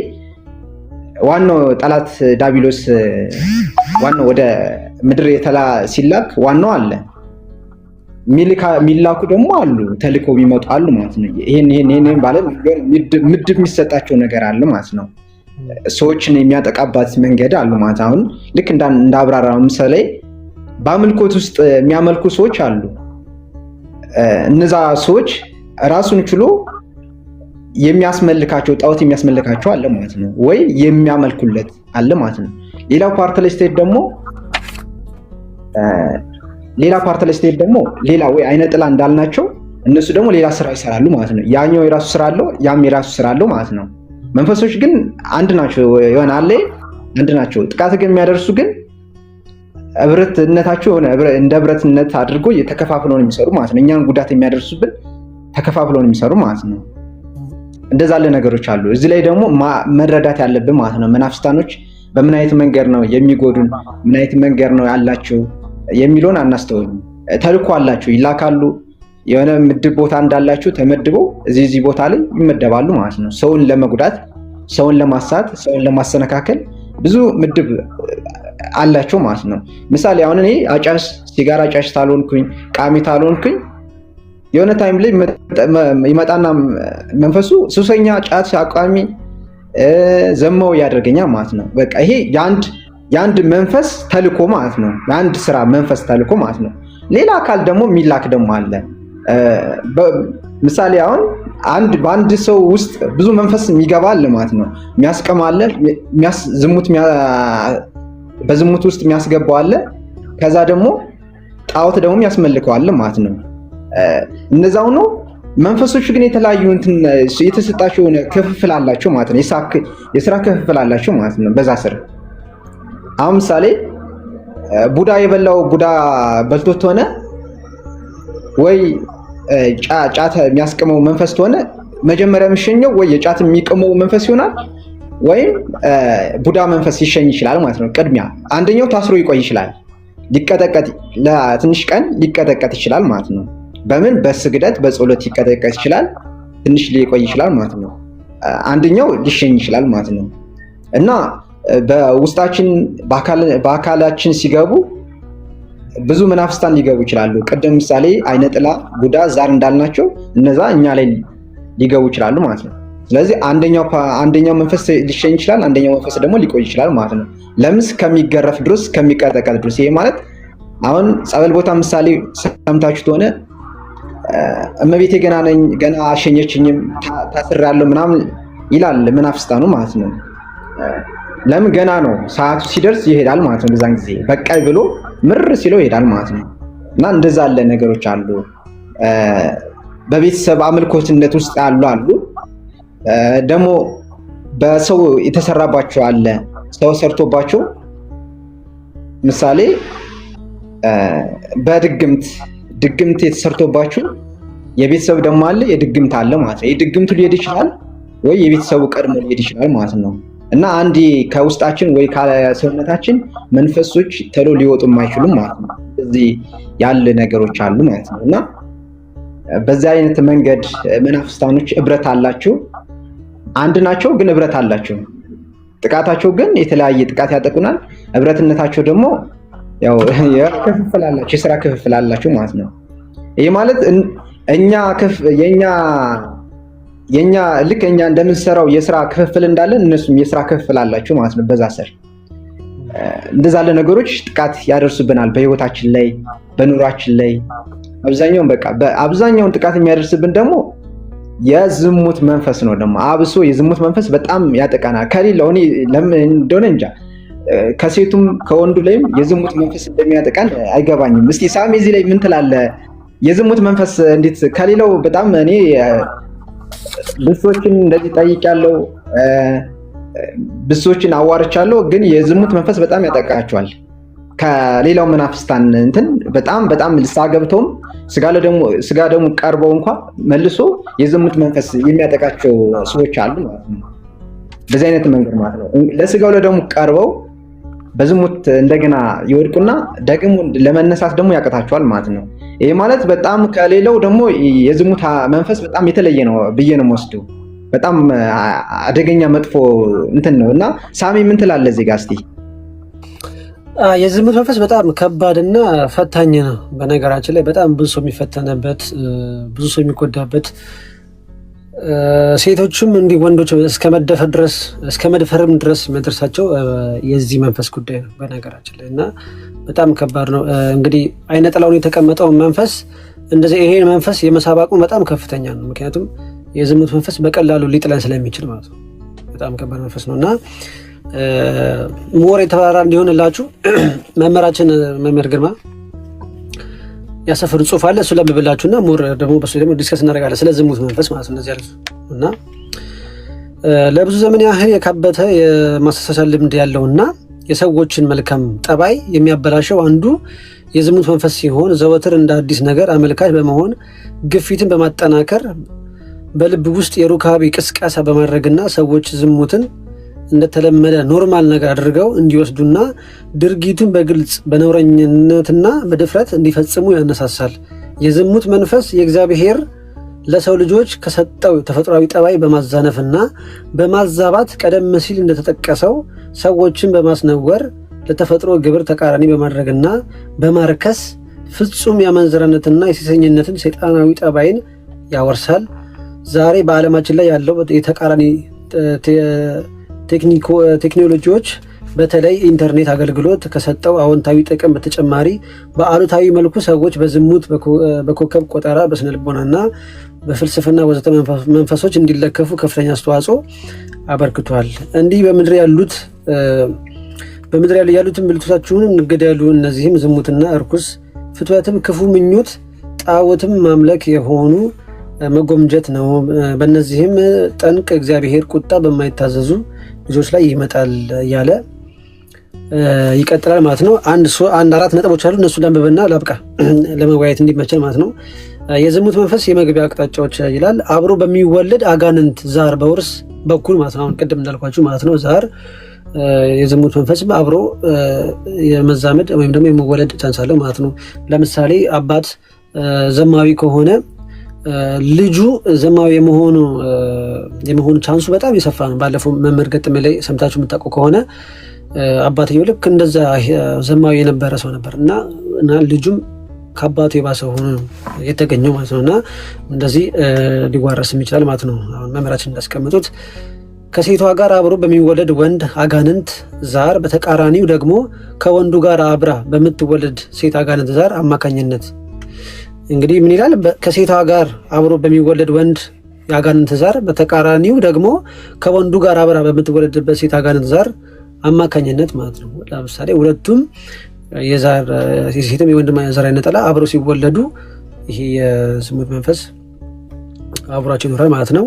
ዋናው ጠላት ዳቢሎስ ዋናው ወደ ምድር ሲላክ ዋናው አለ፣ የሚላኩ ደግሞ አሉ፣ ተልኮ የሚመጡ አሉ ማለት ነው። ይሄን ባለ ምድብ የሚሰጣቸው ነገር አለ ማለት ነው። ሰዎችን የሚያጠቃባት መንገድ አሉ ማለት አሁን ልክ እንዳብራራ ምሳሌ በአምልኮት ውስጥ የሚያመልኩ ሰዎች አሉ። እነዛ ሰዎች ራሱን ችሎ የሚያስመልካቸው ጣዖት የሚያስመልካቸው አለ ማለት ነው፣ ወይ የሚያመልኩለት አለ ማለት ነው። ሌላ ፓርት ላይ ስትሄድ ደግሞ ሌላ ወይ አይነ ጥላ እንዳልናቸው እነሱ ደግሞ ሌላ ስራ ይሰራሉ ማለት ነው። ያኛው የራሱ ስራ አለው፣ ያም የራሱ ስራ አለው ማለት ነው። መንፈሶች ግን አንድ ናቸው፣ የሆነ አለ አንድ ናቸው። ጥቃት ግን የሚያደርሱ ግን ህብረትነታቸው እንደ ህብረትነት አድርጎ ተከፋፍለው ነው የሚሰሩ ማለት ነው። እኛን ጉዳት የሚያደርሱብን ተከፋፍለው ነው የሚሰሩ ማለት ነው። እንደዛ ያለ ነገሮች አሉ። እዚህ ላይ ደግሞ መረዳት ያለብን ማለት ነው መናፍስታኖች በምን አይነት መንገድ ነው የሚጎዱን፣ ምን አይነት መንገድ ነው ያላቸው የሚለውን አናስተውልም። ተልኮ አላቸው፣ ይላካሉ። የሆነ ምድብ ቦታ እንዳላቸው ተመድበው እዚህ ቦታ ላይ ይመደባሉ ማለት ነው። ሰውን ለመጉዳት፣ ሰውን ለማሳት፣ ሰውን ለማሰነካከል ብዙ ምድብ አላቸው ማለት ነው። ምሳሌ አሁን እኔ ሲጋራ አጫሽ ታልሆንኩኝ፣ ቃሚ ታልሆንኩኝ የሆነ ታይም ላይ ይመጣና መንፈሱ ሱሰኛ፣ ጫት አቋሚ፣ ዘመው ያደርገኛል ማለት ነው። በቃ ይሄ የአንድ መንፈስ ተልኮ ማለት ነው። የአንድ ስራ መንፈስ ተልኮ ማለት ነው። ሌላ አካል ደግሞ የሚላክ ደግሞ አለ። ምሳሌ አሁን በአንድ ሰው ውስጥ ብዙ መንፈስ የሚገባ አለ ማለት ነው። የሚያስቀማ አለ፣ በዝሙት ውስጥ የሚያስገባው አለ። ከዛ ደግሞ ጣዖት ደግሞ የሚያስመልከው አለ ማለት ነው። እነዛው ነው መንፈሶቹ ግን የተለያዩ የተሰጣቸው ክፍፍል አላቸው ማለት ነው። የስራ ክፍፍል አላቸው ማለት ነው። በዛ ስር አሁን ምሳሌ ቡዳ የበላው ቡዳ በልቶት ሆነ ወይ ጫት የሚያስቀመው መንፈስ ሆነ መጀመሪያ የሚሸኘው ወይ የጫት የሚቀመው መንፈስ ይሆናል ወይም ቡዳ መንፈስ ይሸኝ ይችላል ማለት ነው። ቅድሚያ አንደኛው ታስሮ ይቆይ ይችላል፣ ሊቀጠቀጥ ለትንሽ ቀን ሊቀጠቀጥ ይችላል ማለት ነው። በምን በስግደት በጸሎት ሊቀጠቀጥ ይችላል፣ ትንሽ ሊቆይ ይችላል ማለት ነው። አንደኛው ሊሸኝ ይችላል ማለት ነው። እና በውስጣችን በአካላችን ሲገቡ ብዙ መናፍስታን ሊገቡ ይችላሉ። ቅድም ምሳሌ አይነ ጥላ፣ ቡዳ፣ ዛር እንዳልናቸው እነዛ እኛ ላይ ሊገቡ ይችላሉ ማለት ነው። ስለዚህ አንደኛው መንፈስ ሊሸኝ ይችላል፣ አንደኛው መንፈስ ደግሞ ሊቆይ ይችላል ማለት ነው። ለምን ከሚገረፍ ድረስ ከሚቀጠቀጥ ድረስ። ይሄ ማለት አሁን ጸበል ቦታ ምሳሌ ሰምታችሁ ከሆነ እመቤቴ ገና አሸኘችኝም ታስሬያለሁ ምናምን ይላል መናፍስታኑ ማለት ነው። ለምን ገና ነው፣ ሰዓቱ ሲደርስ ይሄዳል ማለት ነው። በዛን ጊዜ በቃይ ብሎ ምር ሲለው ይሄዳል ማለት ነው። እና እንደዛ ያለ ነገሮች አሉ። በቤተሰብ አምልኮትነት ውስጥ አሉ ደግሞ በሰው የተሰራባቸው አለ። ሰው ሰርቶባቸው ምሳሌ ድግምት የተሰርቶባቸው የቤተሰብ ደግሞ አለ፣ የድግምት አለ ማለት ነው። የድግምቱ ሊሄድ ይችላል ወይ የቤተሰቡ ቀድሞ ሊሄድ ይችላል ማለት ነው። እና አንዴ ከውስጣችን ወይ ከሰውነታችን መንፈሶች ተሎ ሊወጡ የማይችሉም ማለት ነው። እዚህ ያለ ነገሮች አሉ ማለት ነው። እና በዚህ አይነት መንገድ መናፍስታኖች እብረት አላቸው። አንድ ናቸው ግን እብረት አላቸው። ጥቃታቸው ግን የተለያየ ጥቃት ያጠቁናል። እብረትነታቸው ደግሞ ያው የስራ ክፍፍል አላቸው ማለት ነው። ይሄ ማለት የኛ ልክ እኛ እንደምንሰራው የስራ ክፍፍል እንዳለን እነሱም የስራ ክፍፍል አላቸው ማለት ነው። በዛ ስር እንደዛ ያለ ነገሮች ጥቃት ያደርሱብናል በህይወታችን ላይ፣ በኑሯችን ላይ። አብዛኛውን ጥቃት የሚያደርስብን ደግሞ የዝሙት መንፈስ ነው። ደግሞ አብሶ የዝሙት መንፈስ በጣም ያጠቃናል። ከሌላው እኔ ለምን እንደሆነ እንጃ፣ ከሴቱም ከወንዱ ላይም የዝሙት መንፈስ እንደሚያጠቃን አይገባኝም። እስኪ ሳሚ እዚህ ላይ ምን ትላለህ? የዝሙት መንፈስ እንዴት ከሌላው በጣም እኔ ብሶችን እንደዚህ ጠይቄያለሁ፣ ብሶችን አዋርቻለሁ፣ ግን የዝሙት መንፈስ በጣም ያጠቃቸዋል። ከሌላው መናፍስታን በጣም ልሳ ገብተውም ስጋ ደግሞ ቀርበው እንኳ መልሶ የዝሙት መንፈስ የሚያጠቃቸው ሰዎች አሉ ማለት ነው። በዚህ አይነት መንገድ ማለት ነው። ለስጋው ደግሞ ቀርበው በዝሙት እንደገና ይወድቁና ደግሞ ለመነሳት ደግሞ ያቀታቸዋል ማለት ነው። ይሄ ማለት በጣም ከሌላው ደግሞ የዝሙት መንፈስ በጣም የተለየ ነው ብዬ ነው የምወስደው። በጣም አደገኛ መጥፎ ነው። እና ሳሚ ምን ትላለህ እዚህ ጋር እስቲ? የዝሙት መንፈስ በጣም ከባድና ፈታኝ ነው። በነገራችን ላይ በጣም ብዙ ሰው የሚፈተነበት፣ ብዙ ሰው የሚጎዳበት፣ ሴቶችም እንዲህ ወንዶች እስከ መድፈርም ድረስ የሚያደርሳቸው የዚህ መንፈስ ጉዳይ ነው በነገራችን ላይ። እና በጣም ከባድ ነው። እንግዲህ አይነ ጥላውን የተቀመጠውን መንፈስ እንደዚህ ይሄን መንፈስ የመሳብ አቅሙ በጣም ከፍተኛ ነው። ምክንያቱም የዝሙት መንፈስ በቀላሉ ሊጥለን ስለሚችል ማለት ነው። በጣም ከባድ መንፈስ ነው። እና ሞር የተባራ እንዲሆንላችሁ መምህር ግርማ ያሰፈሩ ጽሑፍ አለ። እሱ ለምብላችሁና ሞር ደግሞ በሱ ደግሞ ዲስከስ እናደርጋለን ስለ ዝሙት መንፈስ ማለት ነው። እንደዚህ አይነት እና ለብዙ ዘመን ያህል የካበተ የማስተሳሰብ ልምድ ያለውና የሰዎችን መልካም ጠባይ የሚያበላሸው አንዱ የዝሙት መንፈስ ሲሆን ዘወትር እንደ አዲስ ነገር አመልካች በመሆን ግፊትን በማጠናከር በልብ ውስጥ የሩካቤ ቅስቀሳ በማድረግና ሰዎች ዝሙትን እንደተለመደ ኖርማል ነገር አድርገው እንዲወስዱና ድርጊቱን በግልጽ በነውረኝነትና በድፍረት እንዲፈጽሙ ያነሳሳል። የዝሙት መንፈስ የእግዚአብሔር ለሰው ልጆች ከሰጠው ተፈጥሯዊ ጠባይ በማዛነፍና በማዛባት ቀደም ሲል እንደተጠቀሰው ሰዎችን በማስነወር ለተፈጥሮ ግብር ተቃራኒ በማድረግና በማርከስ ፍጹም የአመንዝራነትና የሴሰኝነትን ሰይጣናዊ ጠባይን ያወርሳል። ዛሬ በዓለማችን ላይ ያለው የተቃራኒ ቴክኖሎጂዎች በተለይ ኢንተርኔት አገልግሎት ከሰጠው አዎንታዊ ጥቅም በተጨማሪ በአሉታዊ መልኩ ሰዎች በዝሙት፣ በኮከብ ቆጠራ፣ በስነልቦናና በፍልስፍና ወዘተ መንፈሶች እንዲለከፉ ከፍተኛ አስተዋጽኦ አበርክቷል። እንዲህ በምድር ያሉትን ብልቶቻችሁን እንግደሉ። እነዚህም ዝሙትና እርኩስ ፍትወትም፣ ክፉ ምኞት፣ ጣዖትም ማምለክ የሆኑ መጎምጀት ነው። በእነዚህም ጠንቅ እግዚአብሔር ቁጣ በማይታዘዙ ልጆች ላይ ይመጣል እያለ ይቀጥላል ማለት ነው። አንድ 4 ነጥቦች አሉ። እነሱ ለንብብና ላብቃ ለመወያየት እንዲመቸን ማለት ነው። የዝሙት መንፈስ የመግቢያ አቅጣጫዎች ይላል። አብሮ በሚወለድ አጋንንት ዛር በውርስ በኩል ማለት ነው። አሁን ቅድም እንዳልኳችሁ ማለት ነው ዛር የዝሙት መንፈስ አብሮ የመዛመድ ወይም ደግሞ የመወለድ ቻንስ አለው ማለት ነው። ለምሳሌ አባት ዘማዊ ከሆነ ልጁ ዘማዊ የመሆኑ ቻንሱ በጣም የሰፋ ነው። ባለፈው መምህር ገጥሜ ላይ ሰምታችሁ የምታውቁ ከሆነ አባትየው ልክ እንደዛ ዘማዊ የነበረ ሰው ነበር እና ልጁም ከአባቱ የባሰ ሆኖ የተገኘው ማለት ነው። እና እንደዚህ ሊዋረስም ይችላል ማለት ነው። አሁን መምህራችን እንዳስቀመጡት ከሴቷ ጋር አብሮ በሚወለድ ወንድ አጋንንት ዛር፣ በተቃራኒው ደግሞ ከወንዱ ጋር አብራ በምትወለድ ሴት አጋንንት ዛር አማካኝነት እንግዲህ ምን ይላል? ከሴቷ ጋር አብሮ በሚወለድ ወንድ የአጋንንት ዛር፣ በተቃራኒው ደግሞ ከወንዱ ጋር አብራ በምትወለድበት ሴት አጋንንት ዛር አማካኝነት ማለት ነው። ለምሳሌ ሁለቱም የሴትም የወንድም ዘር አይነጠላ አብሮ ሲወለዱ ይሄ የዝሙት መንፈስ አብሯቸው ይኖራል ማለት ነው።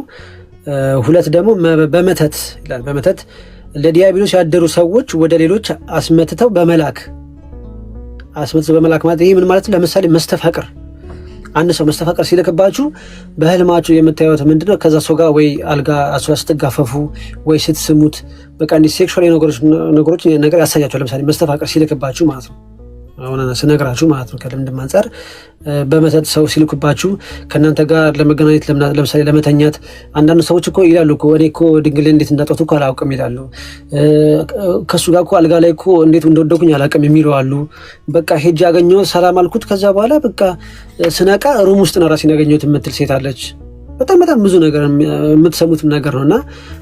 2 ደግሞ በመተት ይላል። በመተት ለዲያብሎስ ያደሩ ሰዎች ወደ ሌሎች አስመትተው በመላክ ማለት ይሄ ምን ማለት ነው? ለምሳሌ መስተፋቅር፣ አንድ ሰው መስተፋቅር ሲልክባችሁ በህልማችሁ የምታዩት ምንድነው? ከዛ ሰው ጋር ወይ አልጋ ስትጋፈፉ ወይ ስትስሙት በቃ እንዲህ ሴክሹዋል ነገሮች ነገር ያሳያቸዋል። ለምሳሌ መስተፋቅር ሲልክባችሁ ማለት ነው። አሁን ስነግራችሁ ማለት ነው ከልምድም አንፃር በመተት ሰው ሲልኩባችሁ ከእናንተ ጋር ለመገናኘት ለምሳሌ ለመተኛት አንዳንድ ሰዎች እኮ ይላሉ እኮ እኔ እኮ ድንግል እንዴት እንዳጠቱ እኮ አላውቅም ይላሉ። ከሱ ጋር እኮ አልጋ ላይ እኮ እንዴት እንደወደኩኝ አላውቅም የሚሉ አሉ። በቃ ሄጄ ያገኘሁት ሰላም አልኩት፣ ከዛ በኋላ በቃ ስነቃ ሩም ውስጥ ነው ራሴን ያገኘሁት የምትል ሴት አለች። በጣም ብዙ ነገር የምትሰሙት ነገር ነው። እና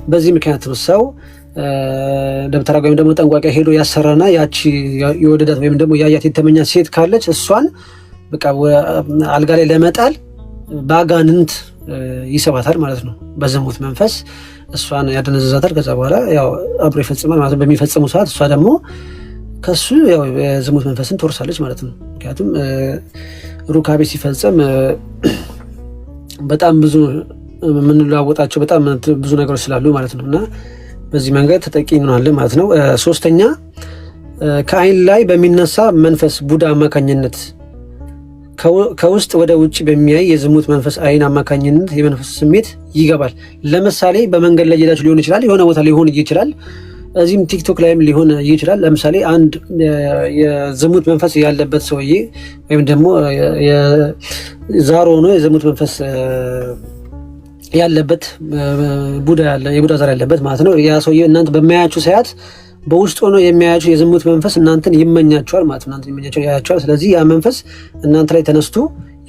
በዚህ ምክንያት ነው ሰው ደብተራ ወይም ደግሞ ጠንቋቂያ ሄዶ ያሰራና ያቺ የወደዳት ወይም ደግሞ ያያት የተመኛት ሴት ካለች እሷን በቃ አልጋ ላይ ለመጣል በአጋንንት ይሰባታል ማለት ነው። በዝሙት መንፈስ እሷን ያደነዘዛታል። ከዛ በኋላ ያው አብሮ ይፈጽማል ማለት ነው። በሚፈጽሙ ሰዓት እሷ ደግሞ ከሱ ያው የዝሙት መንፈስን ትወርሳለች ማለት ነው። ምክንያቱም ሩካቤ ሲፈጽም በጣም ብዙ የምንለዋወጣቸው በጣም ብዙ ነገሮች ስላሉ ማለት ነው። እና በዚህ መንገድ ተጠቂ እንሆናለን ማለት ነው። 3ኛ ከአይን ላይ በሚነሳ መንፈስ ቡዳ አማካኝነት ከውስጥ ወደ ውጭ በሚያይ የዝሙት መንፈስ አይን አማካኝነት የመንፈስ ስሜት ይገባል። ለምሳሌ በመንገድ ላይ ሄዳችሁ ሊሆን ይችላል፣ የሆነ ቦታ ሊሆን ይችላል፣ እዚህም ቲክቶክ ላይም ሊሆን ይችላል። ለምሳሌ አንድ የዝሙት መንፈስ ያለበት ሰውዬ ወይም ደግሞ ዛር ሆኖ የዝሙት መንፈስ ያለበት የቡዳ ዛር ያለበት ማለት ነው። ያ ሰውዬ እናንተ በማያችሁ ሰዓት በውስጥ ሆኖ የሚያያችሁ የዝሙት መንፈስ እናንተን ይመኛቸዋል ማለት ነው። እናንተን ይመኛቸዋል፣ ያያቸዋል። ስለዚህ ያ መንፈስ እናንተ ላይ ተነስቶ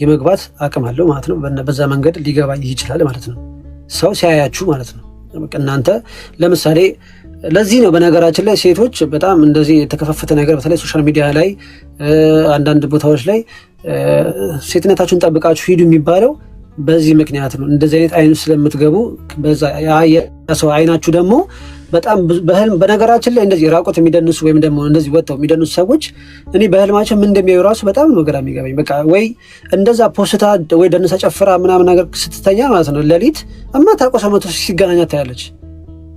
የመግባት አቅም አለው ማለት ነው። በዛ መንገድ ሊገባ ይችላል ማለት ነው። ሰው ሲያያችሁ ማለት ነው። እናንተ ለምሳሌ ለዚህ ነው በነገራችን ላይ ሴቶች በጣም እንደዚህ የተከፋፈተ ነገር በተለይ ሶሻል ሚዲያ ላይ አንዳንድ ቦታዎች ላይ ሴትነታችሁን ጠብቃችሁ ሂዱ የሚባለው በዚህ ምክንያት ነው። እንደዚህ አይነት አይኑ ስለምትገቡ በዛ ሰው አይናችሁ ደግሞ በጣም በህልም በነገራችን ላይ እንደዚህ ራቆት የሚደንሱ ወይም ደግሞ እንደዚህ ወጥተው የሚደንሱ ሰዎች እኔ በህልማቸው ምን እንደሚያዩ ራሱ በጣም ነው ግራ የሚገባኝ። በቃ ወይ እንደዛ ፖስታ ወይ ደንሳ ጨፍራ ምናምን ነገር ስትተኛ ማለት ነው ሌሊት እማታውቀው ሰው መቶ ሲገናኛት ታያለች።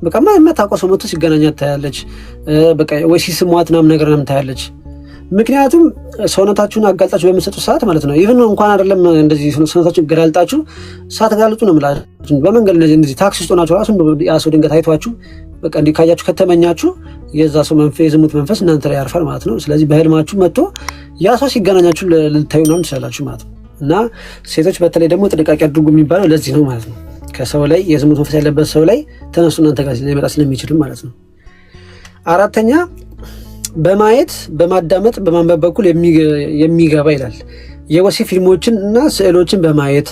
በቃ እማታውቀው ሰው መቶ ሲገናኛት ታያለች። በቃ ወይ ሲስሟት ምናምን ነገር ምናምን ታያለች። ምክንያቱም ሰውነታችሁን አጋልጣችሁ በምትሰጡ ሰዓት ማለት ነው ኢቭን እንኳን አይደለም እንደዚህ ሰውነታችሁን ገላልጣችሁ ሳትጋልጡ ነው የምላችሁ። በመንገድ እንደዚህ ታክሲ ውስጥ ሆናችሁ ራሱ ያ ሰው ድንገት አይቷችሁ በቃ እንዲህ ካያችሁ ከተመኛችሁ የዛ ሰው የዝሙት መንፈስ እናንተ ላይ ያርፋል ማለት ነው። ስለዚህ በህልማችሁ መጥቶ ያ ሰው ሲገናኛችሁ ልታዩ ምናምን ትችላላችሁ ማለት ነው። እና ሴቶች በተለይ ደግሞ ጥንቃቄ አድርጉ የሚባለው ለዚህ ነው ማለት ነው። ከሰው ላይ የዝሙት መንፈስ ያለበት ሰው ላይ ተነሱ እናንተ ጋር ሊመጣ ስለሚችልም ማለት ነው። 4ኛ በማየት በማዳመጥ በማንበብ በኩል የሚገባ ይላል። የወሲብ ፊልሞችን እና ስዕሎችን በማየት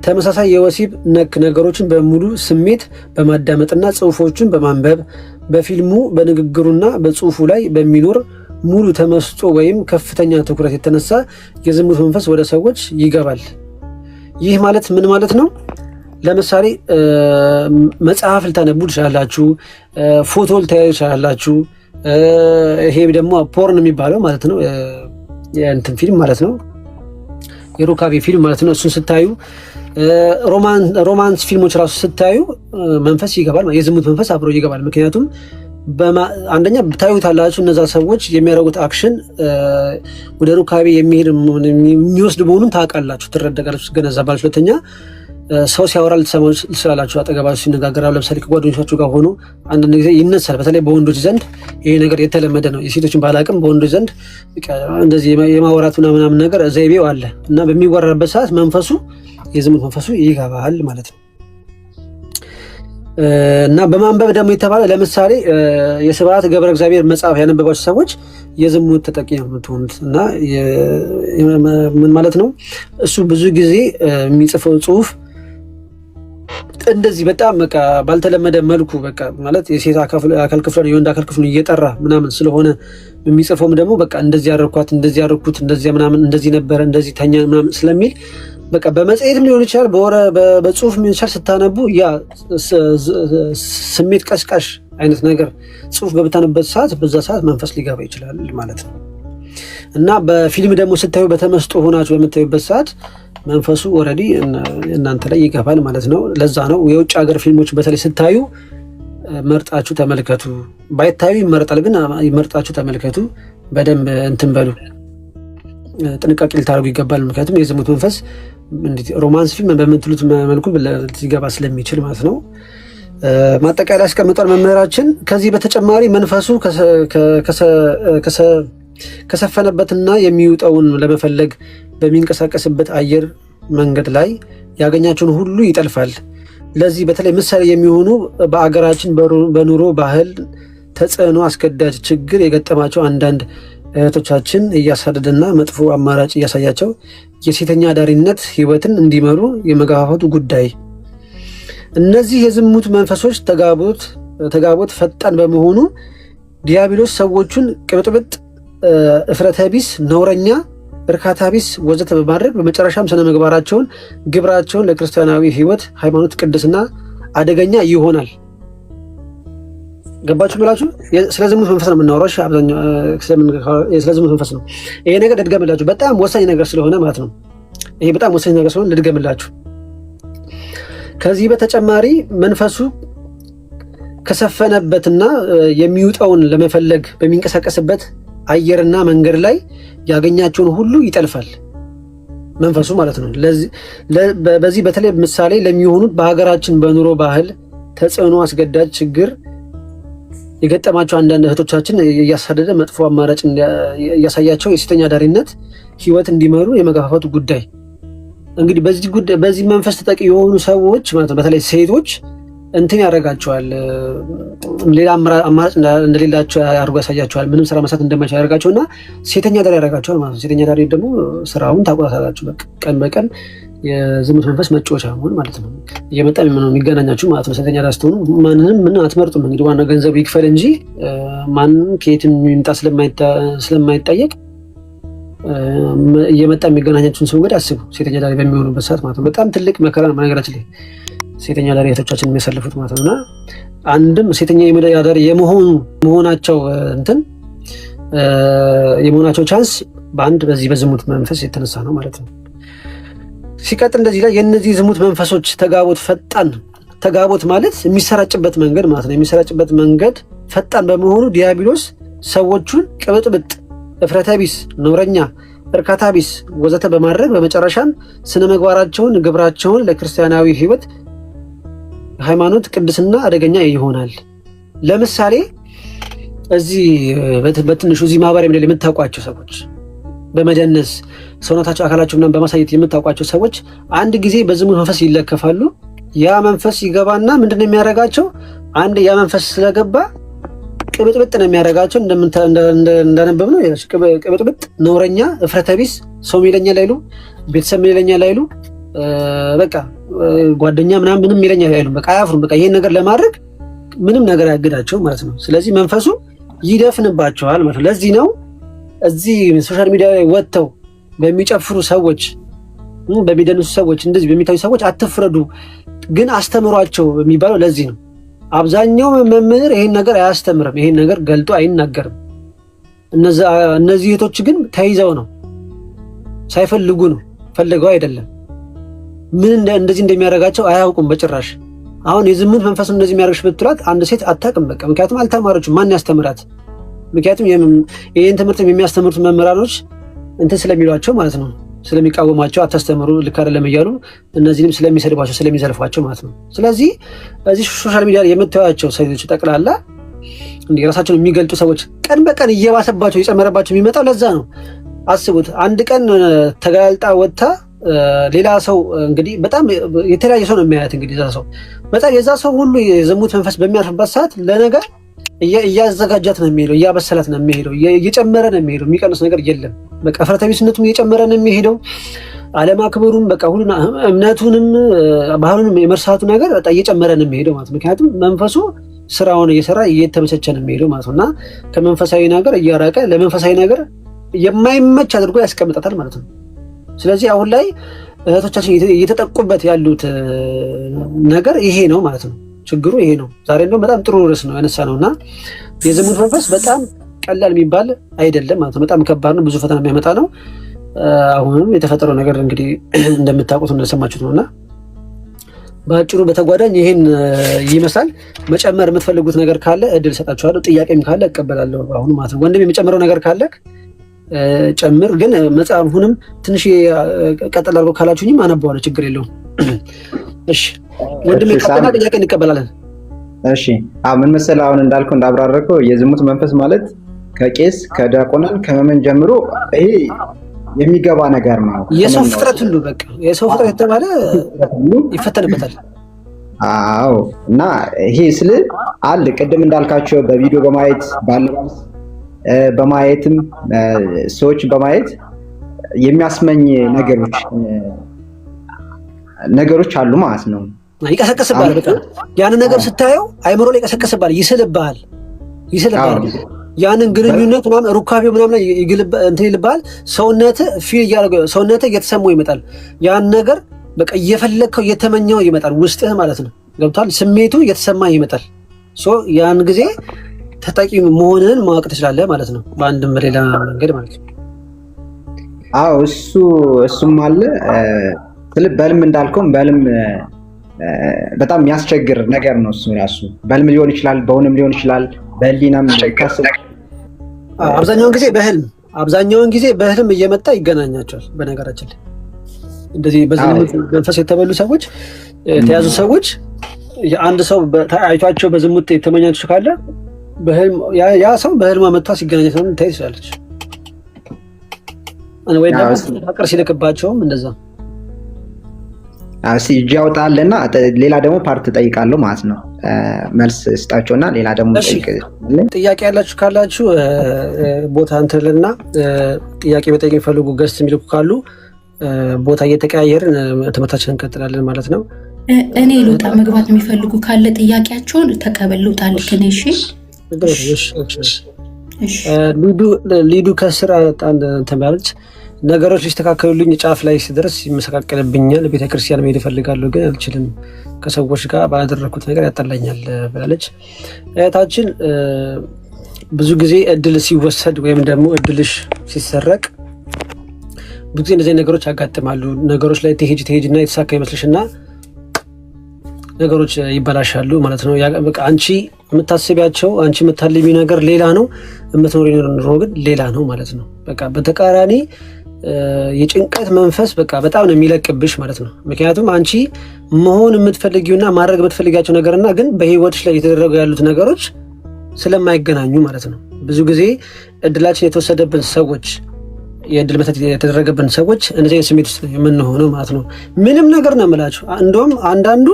ተመሳሳይ የወሲብ ነክ ነገሮችን በሙሉ ስሜት በማዳመጥና ጽሁፎችን በማንበብ በፊልሙ በንግግሩና በጽሁፉ ላይ በሚኖር ሙሉ ተመስጦ ወይም ከፍተኛ ትኩረት የተነሳ የዝሙት መንፈስ ወደ ሰዎች ይገባል። ይህ ማለት ምን ማለት ነው? ለምሳሌ መጽሐፍ ልታነቡ ትችላላችሁ፣ ፎቶ ልታዩ ትችላላችሁ። ይሄ ደግሞ ፖርን የሚባለው ማለት ነው፣ የእንትን ፊልም ማለት ነው። የሩካቤ ፊልም ማለት ነው። እሱን ስታዩ ሮማንስ ፊልሞች ራሱ ስታዩ መንፈስ ይገባል፣ የዝሙት መንፈስ አብሮ ይገባል። ምክንያቱም አንደኛ ታዩታላችሁ፣ እነዛ ሰዎች የሚያደርጉት አክሽን ወደ ሩካቤ የሚወስድ መሆኑን ታውቃላችሁ፣ ትረዳላችሁ፣ ትገነዘባላችሁ። ሁለተኛ ሰው ሲያወራ ልትሰሙ ትችላላችሁ። አጠገባችሁ ሲነጋገራሉ። ለምሳሌ ከጓደኞቻችሁ ጋር ሆኖ አንዳንድ ጊዜ ይነሳል። በተለይ በወንዶች ዘንድ ይሄ ነገር የተለመደ ነው። የሴቶችን ባላቅም በወንዶች ዘንድ እንደዚህ የማወራት ምናምን ነገር ዘይቤው አለ እና በሚወራበት ሰዓት መንፈሱ የዝሙት መንፈሱ ይገባል ማለት ነው። እና በማንበብ ደግሞ የተባለ ለምሳሌ የስብሐት ገብረ እግዚአብሔር መጽሐፍ ያነበባችሁ ሰዎች የዝሙት ተጠቂ ነው የምትሆኑት። እና ምን ማለት ነው እሱ ብዙ ጊዜ የሚጽፈው ጽሁፍ እንደዚህ በጣም በቃ ባልተለመደ መልኩ በቃ ማለት የሴት አካል ክፍሏን የወንድ አካል ክፍሉን እየጠራ ምናምን ስለሆነ የሚጽፈውም ደግሞ በቃ እንደዚህ ያደረኳት እንደዚህ ያደረኩት እንደዚህ ምናምን እንደዚህ ነበረ እንደዚህ ተኛ ምናምን ስለሚል በቃ በመጽሔትም ሊሆን ይችላል በጽሁፍ ሊሆን ይችላል። ስታነቡ ያ ስሜት ቀስቃሽ አይነት ነገር ጽሁፍ በምታነበት ሰዓት በዛ ሰዓት መንፈስ ሊገባ ይችላል ማለት ነው። እና በፊልም ደግሞ ስታዩ በተመስጦ ሆናችሁ በምታዩበት ሰዓት መንፈሱ ኦልሬዲ እናንተ ላይ ይገባል ማለት ነው። ለዛ ነው የውጭ ሀገር ፊልሞች በተለይ ስታዩ መርጣችሁ ተመልከቱ። ባይታዩ ይመረጣል፣ ግን መርጣችሁ ተመልከቱ። በደንብ እንትን በሉ፣ ጥንቃቄ ልታደርጉ ይገባል። ምክንያቱም የዝሙት መንፈስ ሮማንስ ፊልም በምትሉት መልኩ ሊገባ ስለሚችል ማለት ነው። ማጠቃለያ ያስቀምጧል መምህራችን። ከዚህ በተጨማሪ መንፈሱ ከሰፈነበትና የሚውጠውን ለመፈለግ በሚንቀሳቀስበት አየር መንገድ ላይ ያገኛቸውን ሁሉ ይጠልፋል። ለዚህ በተለይ ምሳሌ የሚሆኑ በአገራችን በኑሮ ባህል ተጽዕኖ አስገዳጅ ችግር የገጠማቸው አንዳንድ እህቶቻችን እያሳደደና መጥፎ አማራጭ እያሳያቸው የሴተኛ አዳሪነት ህይወትን እንዲመሩ የመጋፋቱ ጉዳይ። እነዚህ የዝሙት መንፈሶች ተጋቦት ፈጣን በመሆኑ ዲያብሎስ ሰዎቹን ቅብጥብጥ፣ እፍረተ ቢስ፣ ነውረኛ፣ እርካታ ቢስ ወዘተ በማድረግ በመጨረሻም ስነ ምግባራቸውን፣ ግብራቸውን ለክርስቲያናዊ ህይወት፣ ሃይማኖት፣ ቅድስና አደገኛ ይሆናል። ገባችሁ ብላችሁ ስለ ዝሙት መንፈስ ነው የምናወራው። አብዛኛው ስለ ዝሙት መንፈስ ነው። ይሄ ነገር ልድገምላችሁ፣ በጣም ወሳኝ ነገር ስለሆነ ማለት ነው። ይሄ በጣም ወሳኝ ነገር ስለሆነ ልድገምላችሁ። ከዚህ በተጨማሪ መንፈሱ ከሰፈነበትና የሚውጠውን ለመፈለግ በሚንቀሳቀስበት አየርና መንገድ ላይ ያገኛቸውን ሁሉ ይጠልፋል መንፈሱ ማለት ነው። በዚህ በተለይ ምሳሌ ለሚሆኑት በሀገራችን በኑሮ ባህል ተጽዕኖ አስገዳጅ ችግር የገጠማቸው አንዳንድ እህቶቻችን እያሳደደ መጥፎ አማራጭ እያሳያቸው የሴተኛ አዳሪነት ህይወት እንዲመሩ የመገፋፋቱ ጉዳይ። እንግዲህ በዚህ መንፈስ ተጠቂ የሆኑ ሰዎች ማለት ነው በተለይ ሴቶች እንትን ያደርጋቸዋል፣ ሌላ አማራጭ እንደሌላቸው አድርጎ ያሳያቸዋል። ምንም ስራ መስራት እንደማይችል ያደርጋቸውና ሴተኛ አዳሪ ያደርጋቸዋል ማለት ነው። ሴተኛ አዳሪ ደግሞ ስራውን ታቆጣታላችሁ፣ ቀን በቀን የዝሙት መንፈስ መጫወቻ መሆን ማለት ነው። እየመጣ የሚገናኛችሁ ማለት ነው። ሴተኛ አዳሪ ስትሆኑ ማንንም ምን አትመርጡም። እንግዲህ ዋና ገንዘቡ ይክፈል እንጂ ማንም ከየትም የሚመጣ ስለማይጠየቅ እየመጣ የሚገናኛችሁን ሰው እንግዲህ አስቡ። ሴተኛ አዳሪ በሚሆኑበት ሰዓት ማለት ነው። በጣም ትልቅ መከራ ነው ነገራችን ላይ ሴተኛ አዳሪ እህቶቻችን የሚያሳልፉት ማለት ነው። እና አንድም ሴተኛ አዳሪ የመሆናቸው የመሆናቸው ቻንስ በአንድ በዚህ በዝሙት መንፈስ የተነሳ ነው ማለት ነው። ሲቀጥል እንደዚህ ላይ የእነዚህ ዝሙት መንፈሶች ተጋቦት ማለት የሚሰራጭበት መንገድ ማለት ነው። የሚሰራጭበት መንገድ ፈጣን በመሆኑ ዲያብሎስ ሰዎቹን ቅብጥብጥ፣ እፍረተ ቢስ፣ ነውረኛ፣ እርካታ ቢስ ወዘተ በማድረግ በመጨረሻም ስነ ምግባራቸውን፣ ግብራቸውን ለክርስቲያናዊ ህይወት፣ ሃይማኖት፣ ቅድስና አደገኛ ይሆናል። ለምሳሌ እዚህ በትንሹ እዚህ ማህበራዊ ሚዲያ የምታውቋቸው ሰዎች በመደነስ ሰውነታቸው አካላቸው ምናምን በማሳየት የምታውቋቸው ሰዎች አንድ ጊዜ በዝሙት መንፈስ ይለከፋሉ። ያ መንፈስ ይገባና ምንድነው የሚያደርጋቸው? አንድ ያ መንፈስ ስለገባ ቅብጥብጥ ነው የሚያደርጋቸው። እንዳነበብ ነው ቅብጥብጥ፣ ነውረኛ፣ እፍረተ ቢስ፣ ሰው ይለኛል አይሉ፣ ቤተሰብ ይለኛል አይሉ፣ በቃ ጓደኛ ምናምን ምንም ይለኛል አይሉ፣ በቃ አያፍሩም። በቃ ይሄን ነገር ለማድረግ ምንም ነገር ያግዳቸው ማለት ነው። ስለዚህ መንፈሱ ይደፍንባቸዋል ማለት ነው። ለዚህ ነው እዚህ ሶሻል ሚዲያ ላይ ወጥተው በሚጨፍሩ ሰዎች፣ በሚደንሱ ሰዎች፣ እንደዚህ በሚታዩ ሰዎች አትፍረዱ፣ ግን አስተምሯቸው የሚባለው ለዚህ ነው። አብዛኛው መምህር ይሄን ነገር አያስተምርም፣ ይሄን ነገር ገልጦ አይናገርም። እነዚህ እህቶች ግን ተይዘው ነው፣ ሳይፈልጉ ነው። ፈልገው አይደለም። ምን እንደዚህ እንደሚያደርጋቸው አያውቁም በጭራሽ። አሁን የዝሙት መንፈስ እንደዚህ የሚያደርግሽ ብትላት አንድ ሴት አታውቅም በቃ። ምክንያቱም አልተማረችም። ማን ያስተምራት? ምክንያቱም ይህን ትምህርት የሚያስተምሩት መምህራኖች እንትን ስለሚሏቸው ማለት ነው፣ ስለሚቃወሟቸው አታስተምሩ ልክ አይደለም እያሉ እነዚህንም ስለሚሰድቧቸው ስለሚዘልፏቸው ማለት ነው። ስለዚህ በዚህ ሶሻል ሚዲያ የምታዩቸው ሰዎች ጠቅላላ እንዲህ ራሳቸውን የሚገልጡ ሰዎች ቀን በቀን እየባሰባቸው እየጨመረባቸው የሚመጣው ለዛ ነው። አስቡት፣ አንድ ቀን ተጋልጣ ወጥታ ሌላ ሰው እንግዲህ በጣም የተለያየ ሰው ነው የሚያያት። እንግዲህ ዛ ሰው በጣም የዛ ሰው ሁሉ የዝሙት መንፈስ በሚያርፍበት ሰዓት ለነገር እያዘጋጃት ነው የሚሄደው፣ እያበሰላት ነው የሚሄደው፣ እየጨመረ ነው የሚሄደው። የሚቀንስ ነገር የለም። በቃ ፍረተ ቢስነቱም እየጨመረ ነው የሚሄደው። አለማክበሩም በቃ ሁሉን እምነቱንም ባህሉንም የመርሳቱ ነገር በጣም እየጨመረ ነው የሚሄደው ማለት። ምክንያቱም መንፈሱ ስራውን እየሰራ እየተመቸቸ ነው የሚሄደው ማለት ነው። እና ከመንፈሳዊ ነገር እያራቀ ለመንፈሳዊ ነገር የማይመች አድርጎ ያስቀምጣታል ማለት ነው። ስለዚህ አሁን ላይ እህቶቻችን እየተጠቁበት ያሉት ነገር ይሄ ነው ማለት ነው። ችግሩ ይሄ ነው። ዛሬ እንደውም በጣም ጥሩ ርዕስ ነው ያነሳ ነው እና የዝሙት መንፈስ በጣም ቀላል የሚባል አይደለም ማለት ነው። በጣም ከባድ ነው። ብዙ ፈተና የሚያመጣ ነው። አሁንም የተፈጠረው ነገር እንግዲህ እንደምታውቁት እንደሰማችሁት ነው እና በአጭሩ በተጓዳኝ ይሄን ይመስላል። መጨመር የምትፈልጉት ነገር ካለ እድል ሰጣችኋለሁ። ጥያቄም ካለ እቀበላለሁ አሁን ማለት ነው። ወንድም የመጨመረው ነገር ካለ ጨምር። ግን መጽሐፉንም ትንሽ ቀጠል አድርጎ ካላችሁኝም አነበዋለሁ፣ ችግር የለውም። እሺ ወንድም የቀጠና ጥያቄ እንቀበላለን። እሺ ምን መሰለህ አሁን እንዳልከው እንዳብራረከው የዝሙት መንፈስ ማለት ከቄስ ከዲያቆናን ከመመን ጀምሮ ይሄ የሚገባ ነገር ነው። የሰው ፍጥረት ሁሉ በቃ የሰው ፍጥረት የተባለ ይፈተንበታል። አዎ እና ይሄ ስለ አለ ቅድም እንዳልካቸው በቪዲዮ በማየት ባለባበስ በማየትም ሰዎች በማየት የሚያስመኝ ነገሮች አሉ ማለት ነው። ይቀሰቅስብሃል። በቃ ያን ነገር ስታየው አይምሮ ላይ ይቀሰቅስብሃል፣ ይስልብሃል። ያንን ግንኙነት ምናምን ሩካቤው ምናምን እንትን ይልብሃል። ሰውነትህ እየተሰማው ይመጣል። ያን ነገር በቃ እየፈለግከው እየተመኘው ይመጣል ውስጥህ ማለት ነው። ገብቶሃል? ስሜቱ እየተሰማ ይመጣል። ያን ጊዜ ተጠቂ መሆንህን ማወቅ ትችላለህ ማለት ነው፣ በአንድም በሌላ መንገድ ማለት ነው። አዎ እሱም አለ። በልም እንዳልከውም በልም በጣም የሚያስቸግር ነገር ነው። እሱ ራሱ በልም ሊሆን ይችላል፣ በእውንም ሊሆን ይችላል፣ በህሊናም አብዛኛውን ጊዜ በህልም እየመጣ ይገናኛቸዋል። በነገራችን ላይ እንደዚህ በዝሙት መንፈስ የተበሉ ሰዎች የተያዙ ሰዎች አንድ ሰው አይቷቸው በዝሙት የተመኛቸው ካለ ያ ሰው በህልማ መጥቷ ሲገናኛት ነው ልታይ ትችላለች። ወይ ደግሞ ፍቅር ሲልክባቸውም እንደዛ እጅ ያወጣልና ሌላ ደግሞ ፓርት ጠይቃለሁ ማለት ነው። መልስ ስጣቸውና ሌላ ደግሞ ጥያቄ ያላችሁ ካላችሁ ቦታ እንትልና ጥያቄ መጠየቅ የሚፈልጉ ገስት የሚልኩ ካሉ ቦታ እየተቀያየርን ትምህርታችንን እንቀጥላለን ማለት ነው። እኔ ልውጣ፣ መግባት የሚፈልጉ ካለ ጥያቄያቸውን ተቀበል። ልውጣ ልክ ነኝ። ሊዱ ከስራ ተባለች። ነገሮች ሊስተካከሉልኝ ጫፍ ላይ ሲደርስ ይመሰቃቀልብኛል። ቤተክርስቲያን መሄድ እፈልጋለሁ ግን አልችልም፣ ከሰዎች ጋር ባደረኩት ነገር ያጠላኛል ብላለች እህታችን። ብዙ ጊዜ እድል ሲወሰድ ወይም ደግሞ እድልሽ ሲሰረቅ ብዙ ጊዜ እንደዚህ ነገሮች ያጋጥማሉ። ነገሮች ላይ ትሄጂና የተሳካ ይመስልሽና ነገሮች ይበላሻሉ ማለት ነው። በቃ አንቺ የምታስቢያቸው አንቺ የምታልሚው ነገር ሌላ ነው፣ የምትኖሪው ኑሮ ግን ሌላ ነው ማለት ነው። በቃ በተቃራኒ የጭንቀት መንፈስ በቃ በጣም ነው የሚለቅብሽ ማለት ነው። ምክንያቱም አንቺ መሆን የምትፈልጊውና ማድረግ የምትፈልጊያቸው ነገርና ግን በህይወትሽ ላይ የተደረጉ ያሉት ነገሮች ስለማይገናኙ ማለት ነው። ብዙ ጊዜ እድላችን የተወሰደብን ሰዎች፣ የእድል መተት የተደረገብን ሰዎች እንደዚህ ስሜት ውስጥ የምንሆነው ማለት ነው። ምንም ነገር ነው የምላችሁ። እንደውም አንዳንዱ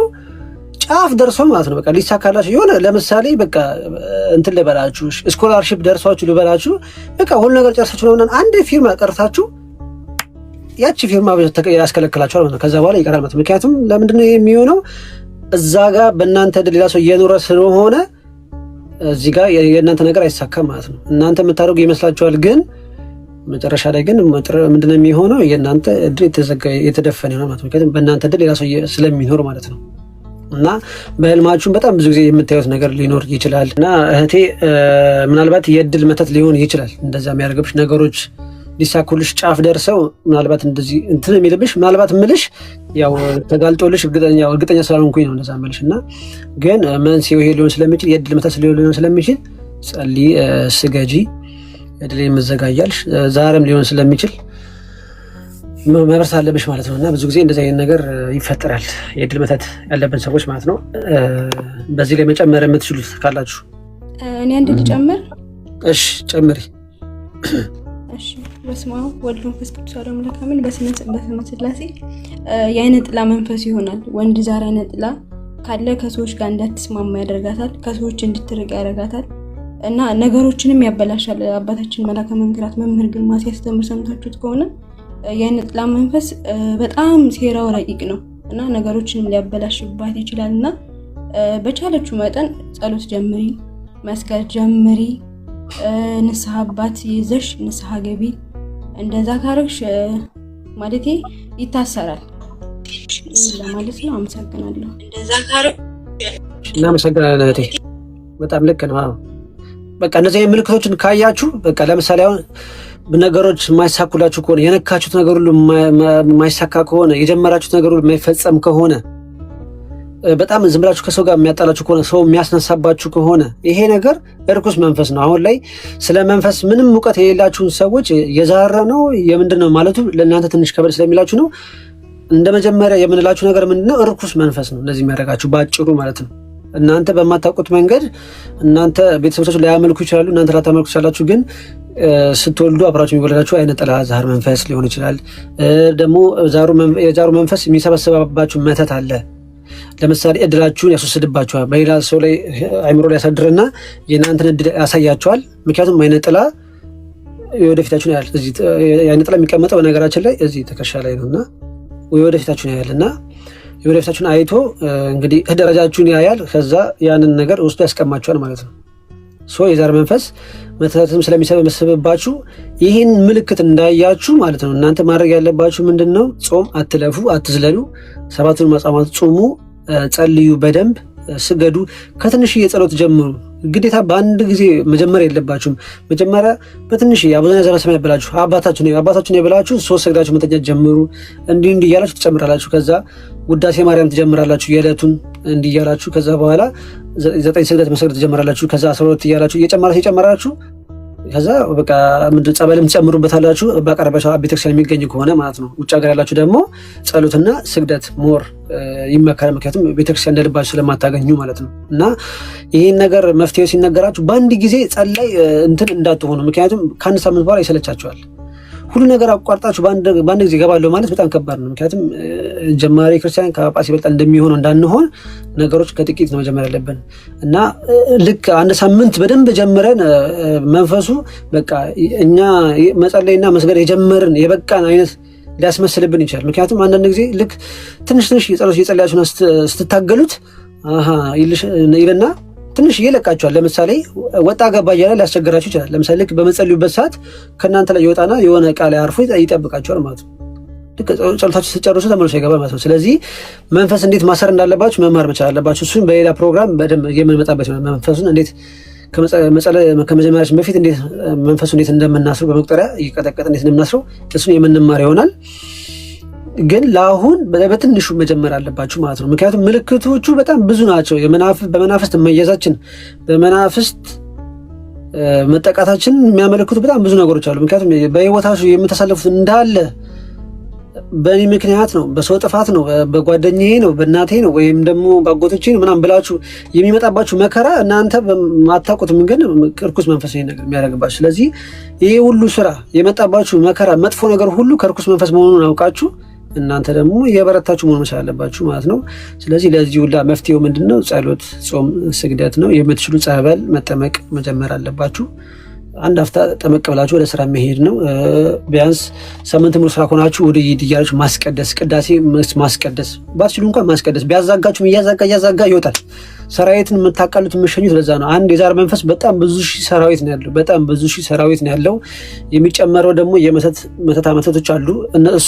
ጫፍ ደርሶ ማለት ነው በቃ ሊሳካላችሁ የሆነ ለምሳሌ በቃ እንትን ልበላችሁ ስኮላርሺፕ ደርሷችሁ ልበላችሁ በቃ ሁሉ ነገር ጨርሳችሁ ነው አንድ ፊርማ ቀርታችሁ ያቺ ፊርማ ያስከለክላችኋል ማለት ነው። ከዛ በኋላ ይቀራል ማለት ነው። ምክንያቱም ለምንድን ነው የሚሆነው? እዛ ጋር በእናንተ እድል ሌላ ሰው እየኖረ ስለሆነ እዚህ ጋር የእናንተ ነገር አይሳካም ማለት ነው። እናንተ የምታደርጉ ይመስላችኋል፣ ግን መጨረሻ ላይ ግን ምንድን ነው የሚሆነው? የእናንተ እድል የተደፈነ ነው ማለት ነው። ምክንያቱም በእናንተ እድል ሌላ ሰው ስለሚኖር ማለት ነው። እና በህልማችሁም በጣም ብዙ ጊዜ የምታዩት ነገር ሊኖር ይችላል። እና እህቴ ምናልባት የእድል መተት ሊሆን ይችላል እንደዛ የሚያደርገብሽ ነገሮች ሊሳኩልሽ ጫፍ ደርሰው ምናልባት እንደዚህ እንትን የሚልብሽ ምናልባት ምልሽ ያው ተጋልጦልሽ እርግጠኛ ስላልሆንኩኝ ነው እንደዛ ምልሽ እና ግን መንስኤው ይሄ ሊሆን ስለሚችል የእድል መተት ሊሆን ስለሚችል ጸልይ፣ ስገጂ፣ እድሌን መዘጋጃልሽ ዛሬም ሊሆን ስለሚችል መበርታት አለብሽ ማለት ነው። እና ብዙ ጊዜ እንደዚህ አይነት ነገር ይፈጠራል የእድል መተት ያለብን ሰዎች ማለት ነው። በዚህ ላይ መጨመር የምትችሉት ካላችሁ እኔ አንድ ልጨምር። እሺ ጨምሪ። እሺ በስመ አብ ወወልድ ወመንፈስ ቅዱስ አሐዱ አምላክ አሜን። በስመ ሥላሴ የዓይነ ጥላ መንፈስ ይሆናል። ወንድ ዛር ዓይነ ጥላ ካለ ከሰዎች ጋር እንዳትስማማ ያደርጋታል፣ ከሰዎች እንድትርቅ ያደርጋታል እና ነገሮችንም ያበላሻል። አባታችን መላከ መንክራት መምህር ግርማ ሲያስተምር ሰምታችሁት ከሆነ የዓይነ ጥላ መንፈስ በጣም ሴራው ረቂቅ ነው እና ነገሮችንም ሊያበላሽባት ይችላል እና በቻለችው መጠን ጸሎት ጀምሪ፣ መስገድ ጀምሪ፣ ንስሐ አባት ይዘሽ ንስሐ ገቢ። እንደዛ ካረግሽ ማለቴ ይታሰራል ለማለት ነው። አመሰግናለሁ። እንደዛ ካረግ እናመሰግናለን እህቴ፣ በጣም ልክ ነው። በቃ እነዚህ ምልክቶችን ካያችሁ በቃ ለምሳሌ አሁን ነገሮች የማይሳኩላችሁ ከሆነ የነካችሁት ነገር ሁሉ የማይሳካ ከሆነ የጀመራችሁት ነገር ሁሉ የማይፈጸም ከሆነ በጣም ዝም ብላችሁ ከሰው ጋር የሚያጣላችሁ ከሆነ ሰው የሚያስነሳባችሁ ከሆነ ይሄ ነገር እርኩስ መንፈስ ነው። አሁን ላይ ስለ መንፈስ ምንም እውቀት የሌላችሁን ሰዎች የዛረ ነው የምንድን ነው ማለቱ ለእናንተ ትንሽ ከበድ ስለሚላችሁ ነው። እንደ መጀመሪያ የምንላችሁ ነገር ምንድነው? እርኩስ መንፈስ ነው እንደዚህ የሚያደርጋችሁ ባጭሩ ማለት ነው። እናንተ በማታውቁት መንገድ እናንተ ቤተሰቦቻችሁ ላያመልኩ ይችላሉ፣ እናንተ ላታመልኩ ይችላላችሁ። ግን ስትወልዱ አብራችሁ የሚወለዳችሁ ዓይነ ጥላ ዛር መንፈስ ሊሆን ይችላል። ደግሞ የዛሩ መንፈስ የሚሰበሰባባችሁ መተት አለ። ለምሳሌ እድላችሁን ያስወስድባችኋል። በሌላ ሰው ላይ አይምሮ ላይ ያሳድርና የእናንተን እድል ያሳያችኋል። ምክንያቱም ዓይነ ጥላ የወደፊታችሁን ያያል። እዚህ ዓይነ ጥላ የሚቀመጠው በነገራችን ላይ እዚህ ትከሻ ላይ ነውና የወደፊታችሁን ያያልና የወደፊታችሁን አይቶ እንግዲህ ደረጃችሁን ያያል። ከዛ ያንን ነገር ውስጡ ያስቀማችኋል ማለት ነው። የዛር መንፈስ መተትም ስለሚሰበስብባችሁ ይህን ምልክት እንዳያችሁ ማለት ነው እናንተ ማድረግ ያለባችሁ ምንድነው? ጾም አትለፉ፣ አትዝለሉ፣ 7ቱን አጽዋማት ጾሙ፣ ጸልዩ፣ በደንብ ስገዱ፣ ከትንሽዬ ጸሎት ጀምሩ። ግዴታ በአንድ ጊዜ መጀመር የለባችሁም። መጀመሪያ በትንሽ አቡነ ዘበሰማያት ብላችሁ አባታችሁን የብላችሁ 3 ሰግዳችሁ መተኛት ጀምሩ። እንዲህ እያላችሁ ትጨምራላችሁ። ከዛ ውዳሴ ማርያም ትጀምራላችሁ የዕለቱን እንዲህ እያላችሁ። ከዛ በኋላ 9 ስግደት መስገድ ትጀምራላችሁ። ከዛ 12 እያላችሁ እየጨመራችሁ ከዛ በቃ ምንድን ጸበልም ትጨምሩበታላችሁ በአቅራቢያችሁ ቤተክርስቲያን የሚገኝ ከሆነ ማለት ነው። ውጭ ሀገር ያላችሁ ደግሞ ጸሎትና ስግደት ሞር ይመከራል። ምክንያቱም ቤተክርስቲያን እንደልባችሁ ስለማታገኙ ማለት ነው። እና ይህን ነገር መፍትሄው ሲነገራችሁ በአንድ ጊዜ ጸላይ እንትን እንዳትሆኑ። ምክንያቱም ከአንድ ሳምንት በኋላ ይሰለቻችኋል። ሁሉ ነገር አቋርጣችሁ በአንድ ጊዜ ገባለሁ ማለት በጣም ከባድ ነው። ምክንያቱም ጀማሪ ክርስቲያን ከጳጳስ ይበልጣል እንደሚሆነው እንዳንሆን ነገሮች ከጥቂት ነው መጀመር ያለብን እና ልክ አንድ ሳምንት በደንብ ጀምረን መንፈሱ በቃ እኛ መጸለይና መስገድ የጀመርን የበቃን አይነት ሊያስመስልብን ይችላል። ምክንያቱም አንዳንድ ጊዜ ልክ ትንሽ ጸሎት እየጸለያችሁ ስትታገሉት ይልና ትንሽ ይለቃችኋል። ለምሳሌ ወጣ ገባ እያለ ሊያስቸግራችሁ ይችላል። ለምሳሌ ልክ በመጸልዩበት ሰዓት ከእናንተ ላይ ይወጣና የሆነ ዕቃ ላይ አርፎ ይጠብቃችኋል ማለት ነው። ልክ ጸሎታችሁ ስትጨርሱ ተመልሶ ይገባል ማለት ነው። ስለዚህ መንፈስ እንዴት ማሰር እንዳለባችሁ መማር መቻል አለባችሁ። እሱን በሌላ ፕሮግራም በደንብ የምንመጣበት ይሆናል። መንፈሱን እንዴት ከመጀመሪያችን በፊት እንዴት መንፈሱ እንዴት እንደምናስረው በመቁጠሪያ እየቀጠቀጠ እንዴት እንደምናስረው እሱን የምንማር ይሆናል። ግን ለአሁን በትንሹ መጀመር አለባችሁ ማለት ነው። ምክንያቱም ምልክቶቹ በጣም ብዙ ናቸው። በመናፍስት መያዛችን በመናፍስት መጠቃታችን የሚያመለክቱ በጣም ብዙ ነገሮች አሉ። ምክንያቱም በህይወታችሁ የምታሳልፉት እንዳለ በእኔ ምክንያት ነው፣ በሰው ጥፋት ነው፣ በጓደኛዬ ነው፣ በእናቴ ነው ወይም ደግሞ በአጎቶቼ ነው ምናምን ብላችሁ የሚመጣባችሁ መከራ እናንተ ማታውቁትም፣ ግን እርኩስ መንፈስ ይሄን ነገር የሚያደርግባችሁ። ስለዚህ ይሄ ሁሉ ስራ የመጣባችሁ መከራ፣ መጥፎ ነገር ሁሉ ከእርኩስ መንፈስ መሆኑን አውቃችሁ እናንተ ደግሞ የበረታችሁ መሆን መቻል አለባችሁ ማለት ነው። ስለዚህ ለዚህ ሁላ መፍትሄው ምንድነው? ጸሎት፣ ጾም፣ ስግደት ነው። የምትችሉ ጸበል መጠመቅ መጀመር አለባችሁ። አንድ አፍታ ጠመቅ ብላችሁ ወደ ስራ መሄድ ነው። ቢያንስ ሳምንት ሙሉ ስራ ከሆናችሁ ወደ እያላችሁ ማስቀደስ፣ ቅዳሴ ማስቀደስ፣ ባትችሉ እንኳን ማስቀደስ። ቢያዛጋችሁም እያዛጋ ይወጣል። ሰራዊትን የምታቃሉት የምትሸኙት ለዛ ነው። አንድ የዛር መንፈስ በጣም ብዙ ሺህ ሰራዊት ነው ያለው። በጣም ብዙ ሺህ ሰራዊት ነው ያለው። የሚጨመረው ደግሞ መተቶች አሉ። እሱ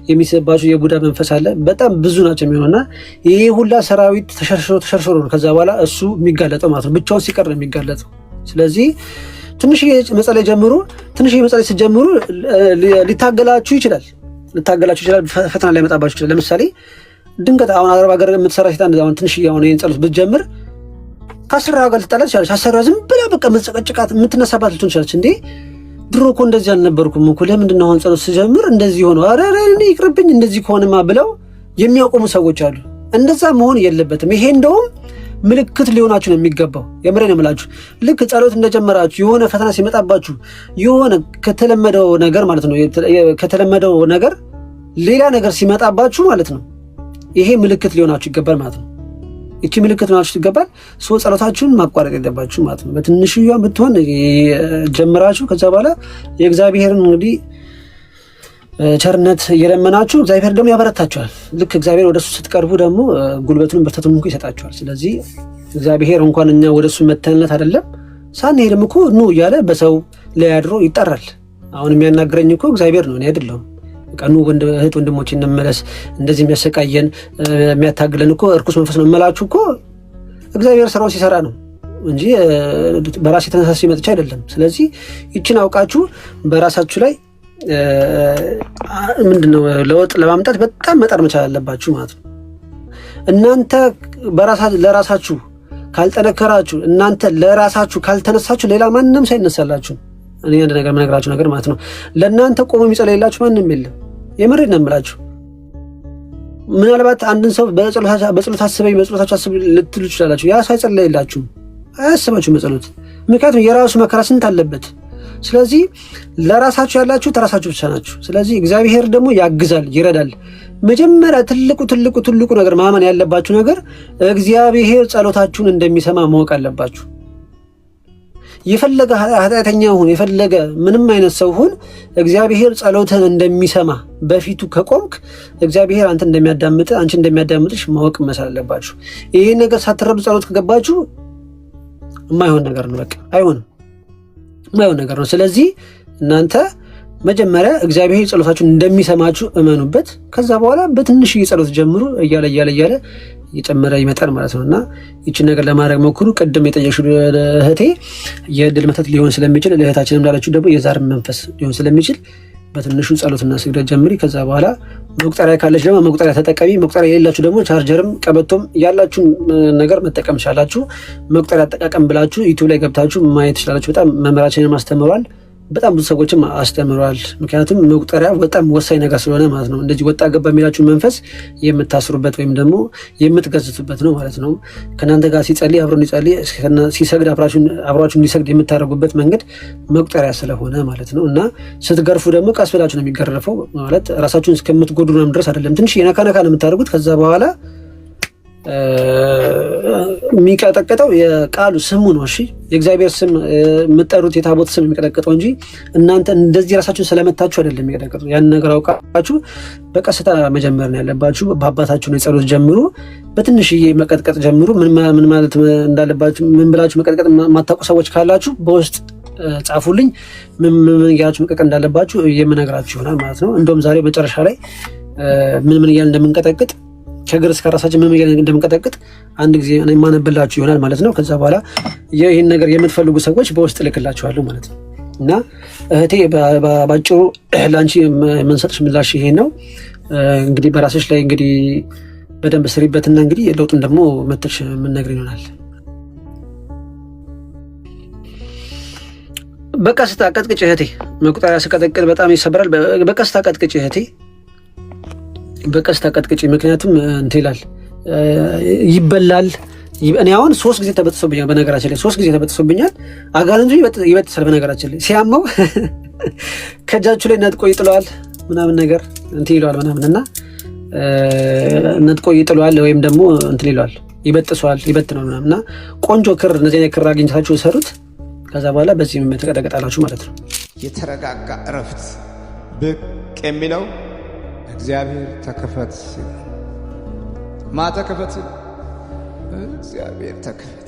የሚስባችሁ የቡዳ መንፈስ አለ። በጣም ብዙ ናቸው የሚሆነውና ይሄ ሁላ ሰራዊት ተሸርሽሮ ነው ከዛ በኋላ እሱ የሚጋለጠው ማለት ነው። ብቻውን ሲቀር ነው የሚጋለጠው። ስለዚህ ትንሽዬ መጸለይ ጀምሩ። ትንሽዬ መጸለይ ስትጀምሩ ሊታገላችሁ ይችላል። ፈተና ላይ መጣባችሁ ይችላል። ለምሳሌ ድንገት አሁን አረብ ሀገር የምትሰራ ሴት አሁን ትንሽዬ አሁን ይሄን ጸሎት ብትጀምር ከአሰሪዋ ጋር ልትጣላ ትችላለች። አሰሪዋ ዝም ብላ በቃ መጸቀጭቃት የምትነሳባት ልትሆን ትችላለች። እንዴ ድሮ እኮ እንደዚህ አልነበርኩም እኮ ለምንድን ነው አሁን ጸሎት ስጀምር እንደዚህ ሆኖ ኧረ እኔ ይቅርብኝ እንደዚህ ከሆነማ ብለው የሚያቆሙ ሰዎች አሉ። እንደዛ መሆን የለበትም። ይሄ እንደውም ምልክት ሊሆናችሁ ነው የሚገባው። የምሬን ነው የምላችሁ። ልክ ጸሎት እንደጀመራችሁ የሆነ ፈተና ሲመጣባችሁ የሆነ ከተለመደው ነገር ማለት ነው ከተለመደው ነገር ሌላ ነገር ሲመጣባችሁ ማለት ነው ይሄ ምልክት ሊሆናችሁ ይገባል ማለት ነው። እቺ ምልክት ሊሆናችሁ ይገባል። ሰው ጸሎታችሁን ማቋረጥ የለባችሁ ማለት ነው። በትንሽዬዋ ብትሆን ጀምራችሁ ከዛ በኋላ የእግዚአብሔርን እንግዲህ ቸርነት እየለመናችሁ እግዚአብሔር ደግሞ ያበረታችኋል። ልክ እግዚአብሔር ወደሱ ስትቀርቡ ደግሞ ጉልበቱን ብርታቱን እኮ ይሰጣችኋል። ስለዚህ እግዚአብሔር እንኳን እኛ ወደሱ መተንለት አይደለም ሳንሄድም እኮ ኑ እያለ በሰው ላይ አድሮ ይጠራል። አሁን የሚያናግረኝ እኮ እግዚአብሔር ነው፣ እኔ አይደለሁም። ቀኑ እህት ወንድሞች እንመለስ፣ እንደዚህ የሚያሰቃየን የሚያታግለን እኮ እርኩስ መንፈስ ነው የምላችሁ እኮ እግዚአብሔር ስራውን ሲሰራ ነው እንጂ በራሴ ተነሳስቼ መጥቼ አይደለም። ስለዚህ ይችን አውቃችሁ በራሳችሁ ላይ ምንድነው ለውጥ ለማምጣት በጣም መጣር መቻል አለባችሁ ማለት ነው። እናንተ ለራሳችሁ ካልጠነከራችሁ፣ እናንተ ለራሳችሁ ካልተነሳችሁ ሌላ ማንም ሳይነሳላችሁ እኔ አንድ ነገር መነግራችሁ ነገር ማለት ነው ለእናንተ ቆሞ የሚጸልይላችሁ ማንም የለም። የምሬን ነው የምላችሁ። ምናልባት አንድን ሰው በጸሎት አስበኝ በጸሎታችሁ አስቡ ልትሉ ትችላላችሁ። ያ ሳይጸልይላችሁ አያስባችሁም በጸሎት። ምክንያቱም የራሱ መከራ ስንት አለበት። ስለዚህ ለራሳችሁ ያላችሁ ተራሳችሁ ብቻ ናችሁ። ስለዚህ እግዚአብሔር ደግሞ ያግዛል፣ ይረዳል። መጀመሪያ ትልቁ ነገር ማመን ያለባችሁ ነገር እግዚአብሔር ጸሎታችሁን እንደሚሰማ ማወቅ አለባችሁ። የፈለገ ኃጢአተኛ ሁን፣ የፈለገ ምንም አይነት ሰው ሁን፣ እግዚአብሔር ጸሎትን እንደሚሰማ በፊቱ ከቆምክ እግዚአብሔር አንተ እንደሚያዳምጥ አንቺ እንደሚያዳምጥሽ ማወቅ መቻል አለባችሁ። ይሄ ነገር ሳትረዱ ጸሎት ከገባችሁ የማይሆን ነገር ነው። በቃ አይሆንም፣ የማይሆን ነገር ነው። ስለዚህ እናንተ መጀመሪያ እግዚአብሔር ጸሎታችሁን እንደሚሰማችሁ እመኑበት። ከዛ በኋላ በትንሽ ጸሎት ጀምሩ። እያለ እየጨመረ ይመጣል ማለት ነውና ይችን ነገር ለማድረግ ሞክሩ። ቅድም የጠየቅሽው እህቴ የድል መተት ሊሆን ስለሚችል ለእህታችን እንዳለችው ደግሞ የዛር መንፈስ ሊሆን ስለሚችል በትንሹ ጸሎትና ስግደት ጀምሪ። ከዛ በኋላ መቁጠሪያ ካለች ደግሞ መቁጠሪያ ተጠቀሚ። መቁጠሪያ የሌላችሁ ደግሞ ቻርጀርም ቀበቶም ያላችሁን ነገር መጠቀም ትችላላችሁ። መቁጠሪያ አጠቃቀም ብላችሁ ዩቲዩብ ላይ ገብታችሁ ማየት ትችላላችሁ። በጣም መምህራችንን አስተምሯል። በጣም ብዙ ሰዎችም አስተምሯል። ምክንያቱም መቁጠሪያ በጣም ወሳኝ ነገር ስለሆነ ማለት ነው። እንደዚህ ወጣ ገባ የሚላችሁ መንፈስ የምታስሩበት ወይም ደግሞ የምትገዝቱበት ነው ማለት ነው። ከእናንተ ጋር ሲጸልይ አብሮን ይጸልይ፣ ሲሰግድ አብሯችሁ እንዲሰግድ የምታደርጉበት መንገድ መቁጠሪያ ስለሆነ ማለት ነው። እና ስትገርፉ ደግሞ ቀስ ብላችሁ ነው የሚገረፈው ማለት ራሳችሁን እስከምትጎዱ ነው ድረስ አይደለም። ትንሽ የነካ ነው የምታደርጉት። ከዛ በኋላ የሚቀጠቅጠው የቃሉ ስሙ ነው። እሺ የእግዚአብሔር ስም የምትጠሩት የታቦት ስም የሚቀጠቅጠው እንጂ እናንተ እንደዚህ ራሳችሁን ስለመታችሁ አይደለም የሚቀጠቅጠው። ያን ነገር አውቃችሁ በቀስታ መጀመር ነው ያለባችሁ። በአባታችሁ ነው የጸሎት ጀምሩ። በትንሽዬ መቀጥቀጥ ጀምሩ። ምን ማለት እንዳለባችሁ ምን ብላችሁ መቀጥቀጥ የማታውቁ ሰዎች ካላችሁ በውስጥ ጻፉልኝ። ምን እያላችሁ መቀጥቀጥ እንዳለባችሁ የምነግራችሁ ይሆናል ማለት ነው። እንደውም ዛሬ መጨረሻ ላይ ምን እያልን እንደምንቀጠቅጥ ከእግር እስከ ራሳችን ምን እያልን እንደምንቀጠቅጥ አንድ ጊዜ የማነብላችሁ ይሆናል ማለት ነው። ከዛ በኋላ ይህን ነገር የምትፈልጉ ሰዎች በውስጥ እልክላችኋለሁ ማለት ነው። እና እህቴ ባጭሩ ለአንቺ የምንሰጥሽ ምላሽ ይሄ ነው። እንግዲህ በራስሽ ላይ እንግዲህ በደንብ ስሪበትና እንግዲህ ለውጡን ደግሞ መጥተሽ የምንነግር ይሆናል። በቀስታ ቀጥቅጭ እህቴ። መቁጠሪያ ስቀጠቅጥ በጣም ይሰብራል። በቀስታ ቀጥቅጭ እህቴ፣ በቀስታ ቀጥቅጭ። ምክንያቱም እንትን ይላል ይበላል። እኔ አሁን 3 ጊዜ ተበጥሶብኛል። በነገራችን ላይ 3 ጊዜ ተበጥሶብኛል። አጋንንቱ ይበጥሳል። በነገራችን ላይ ሲያመው ከእጃችሁ ላይ ነጥቆ ይጥለዋል ምናምን ነገር እንትን ይለዋል ምናምን እና ነጥቆ ይጥለዋል ወይም ደግሞ እንትን ይለዋል ይበጥሰዋል፣ ይበትነዋል ምናምን እና ቆንጆ ክር እነዚህ አይነት ክር አግኝታችሁ ሰሩት። ከዛ በኋላ በዚህ ተቀጠቀጣላችሁ ማለት ነው። የተረጋጋ እረፍት ብቅ የሚለው እግዚአብሔር ተከፈት፣ ተከፈት፣ እግዚአብሔር ተከፈት።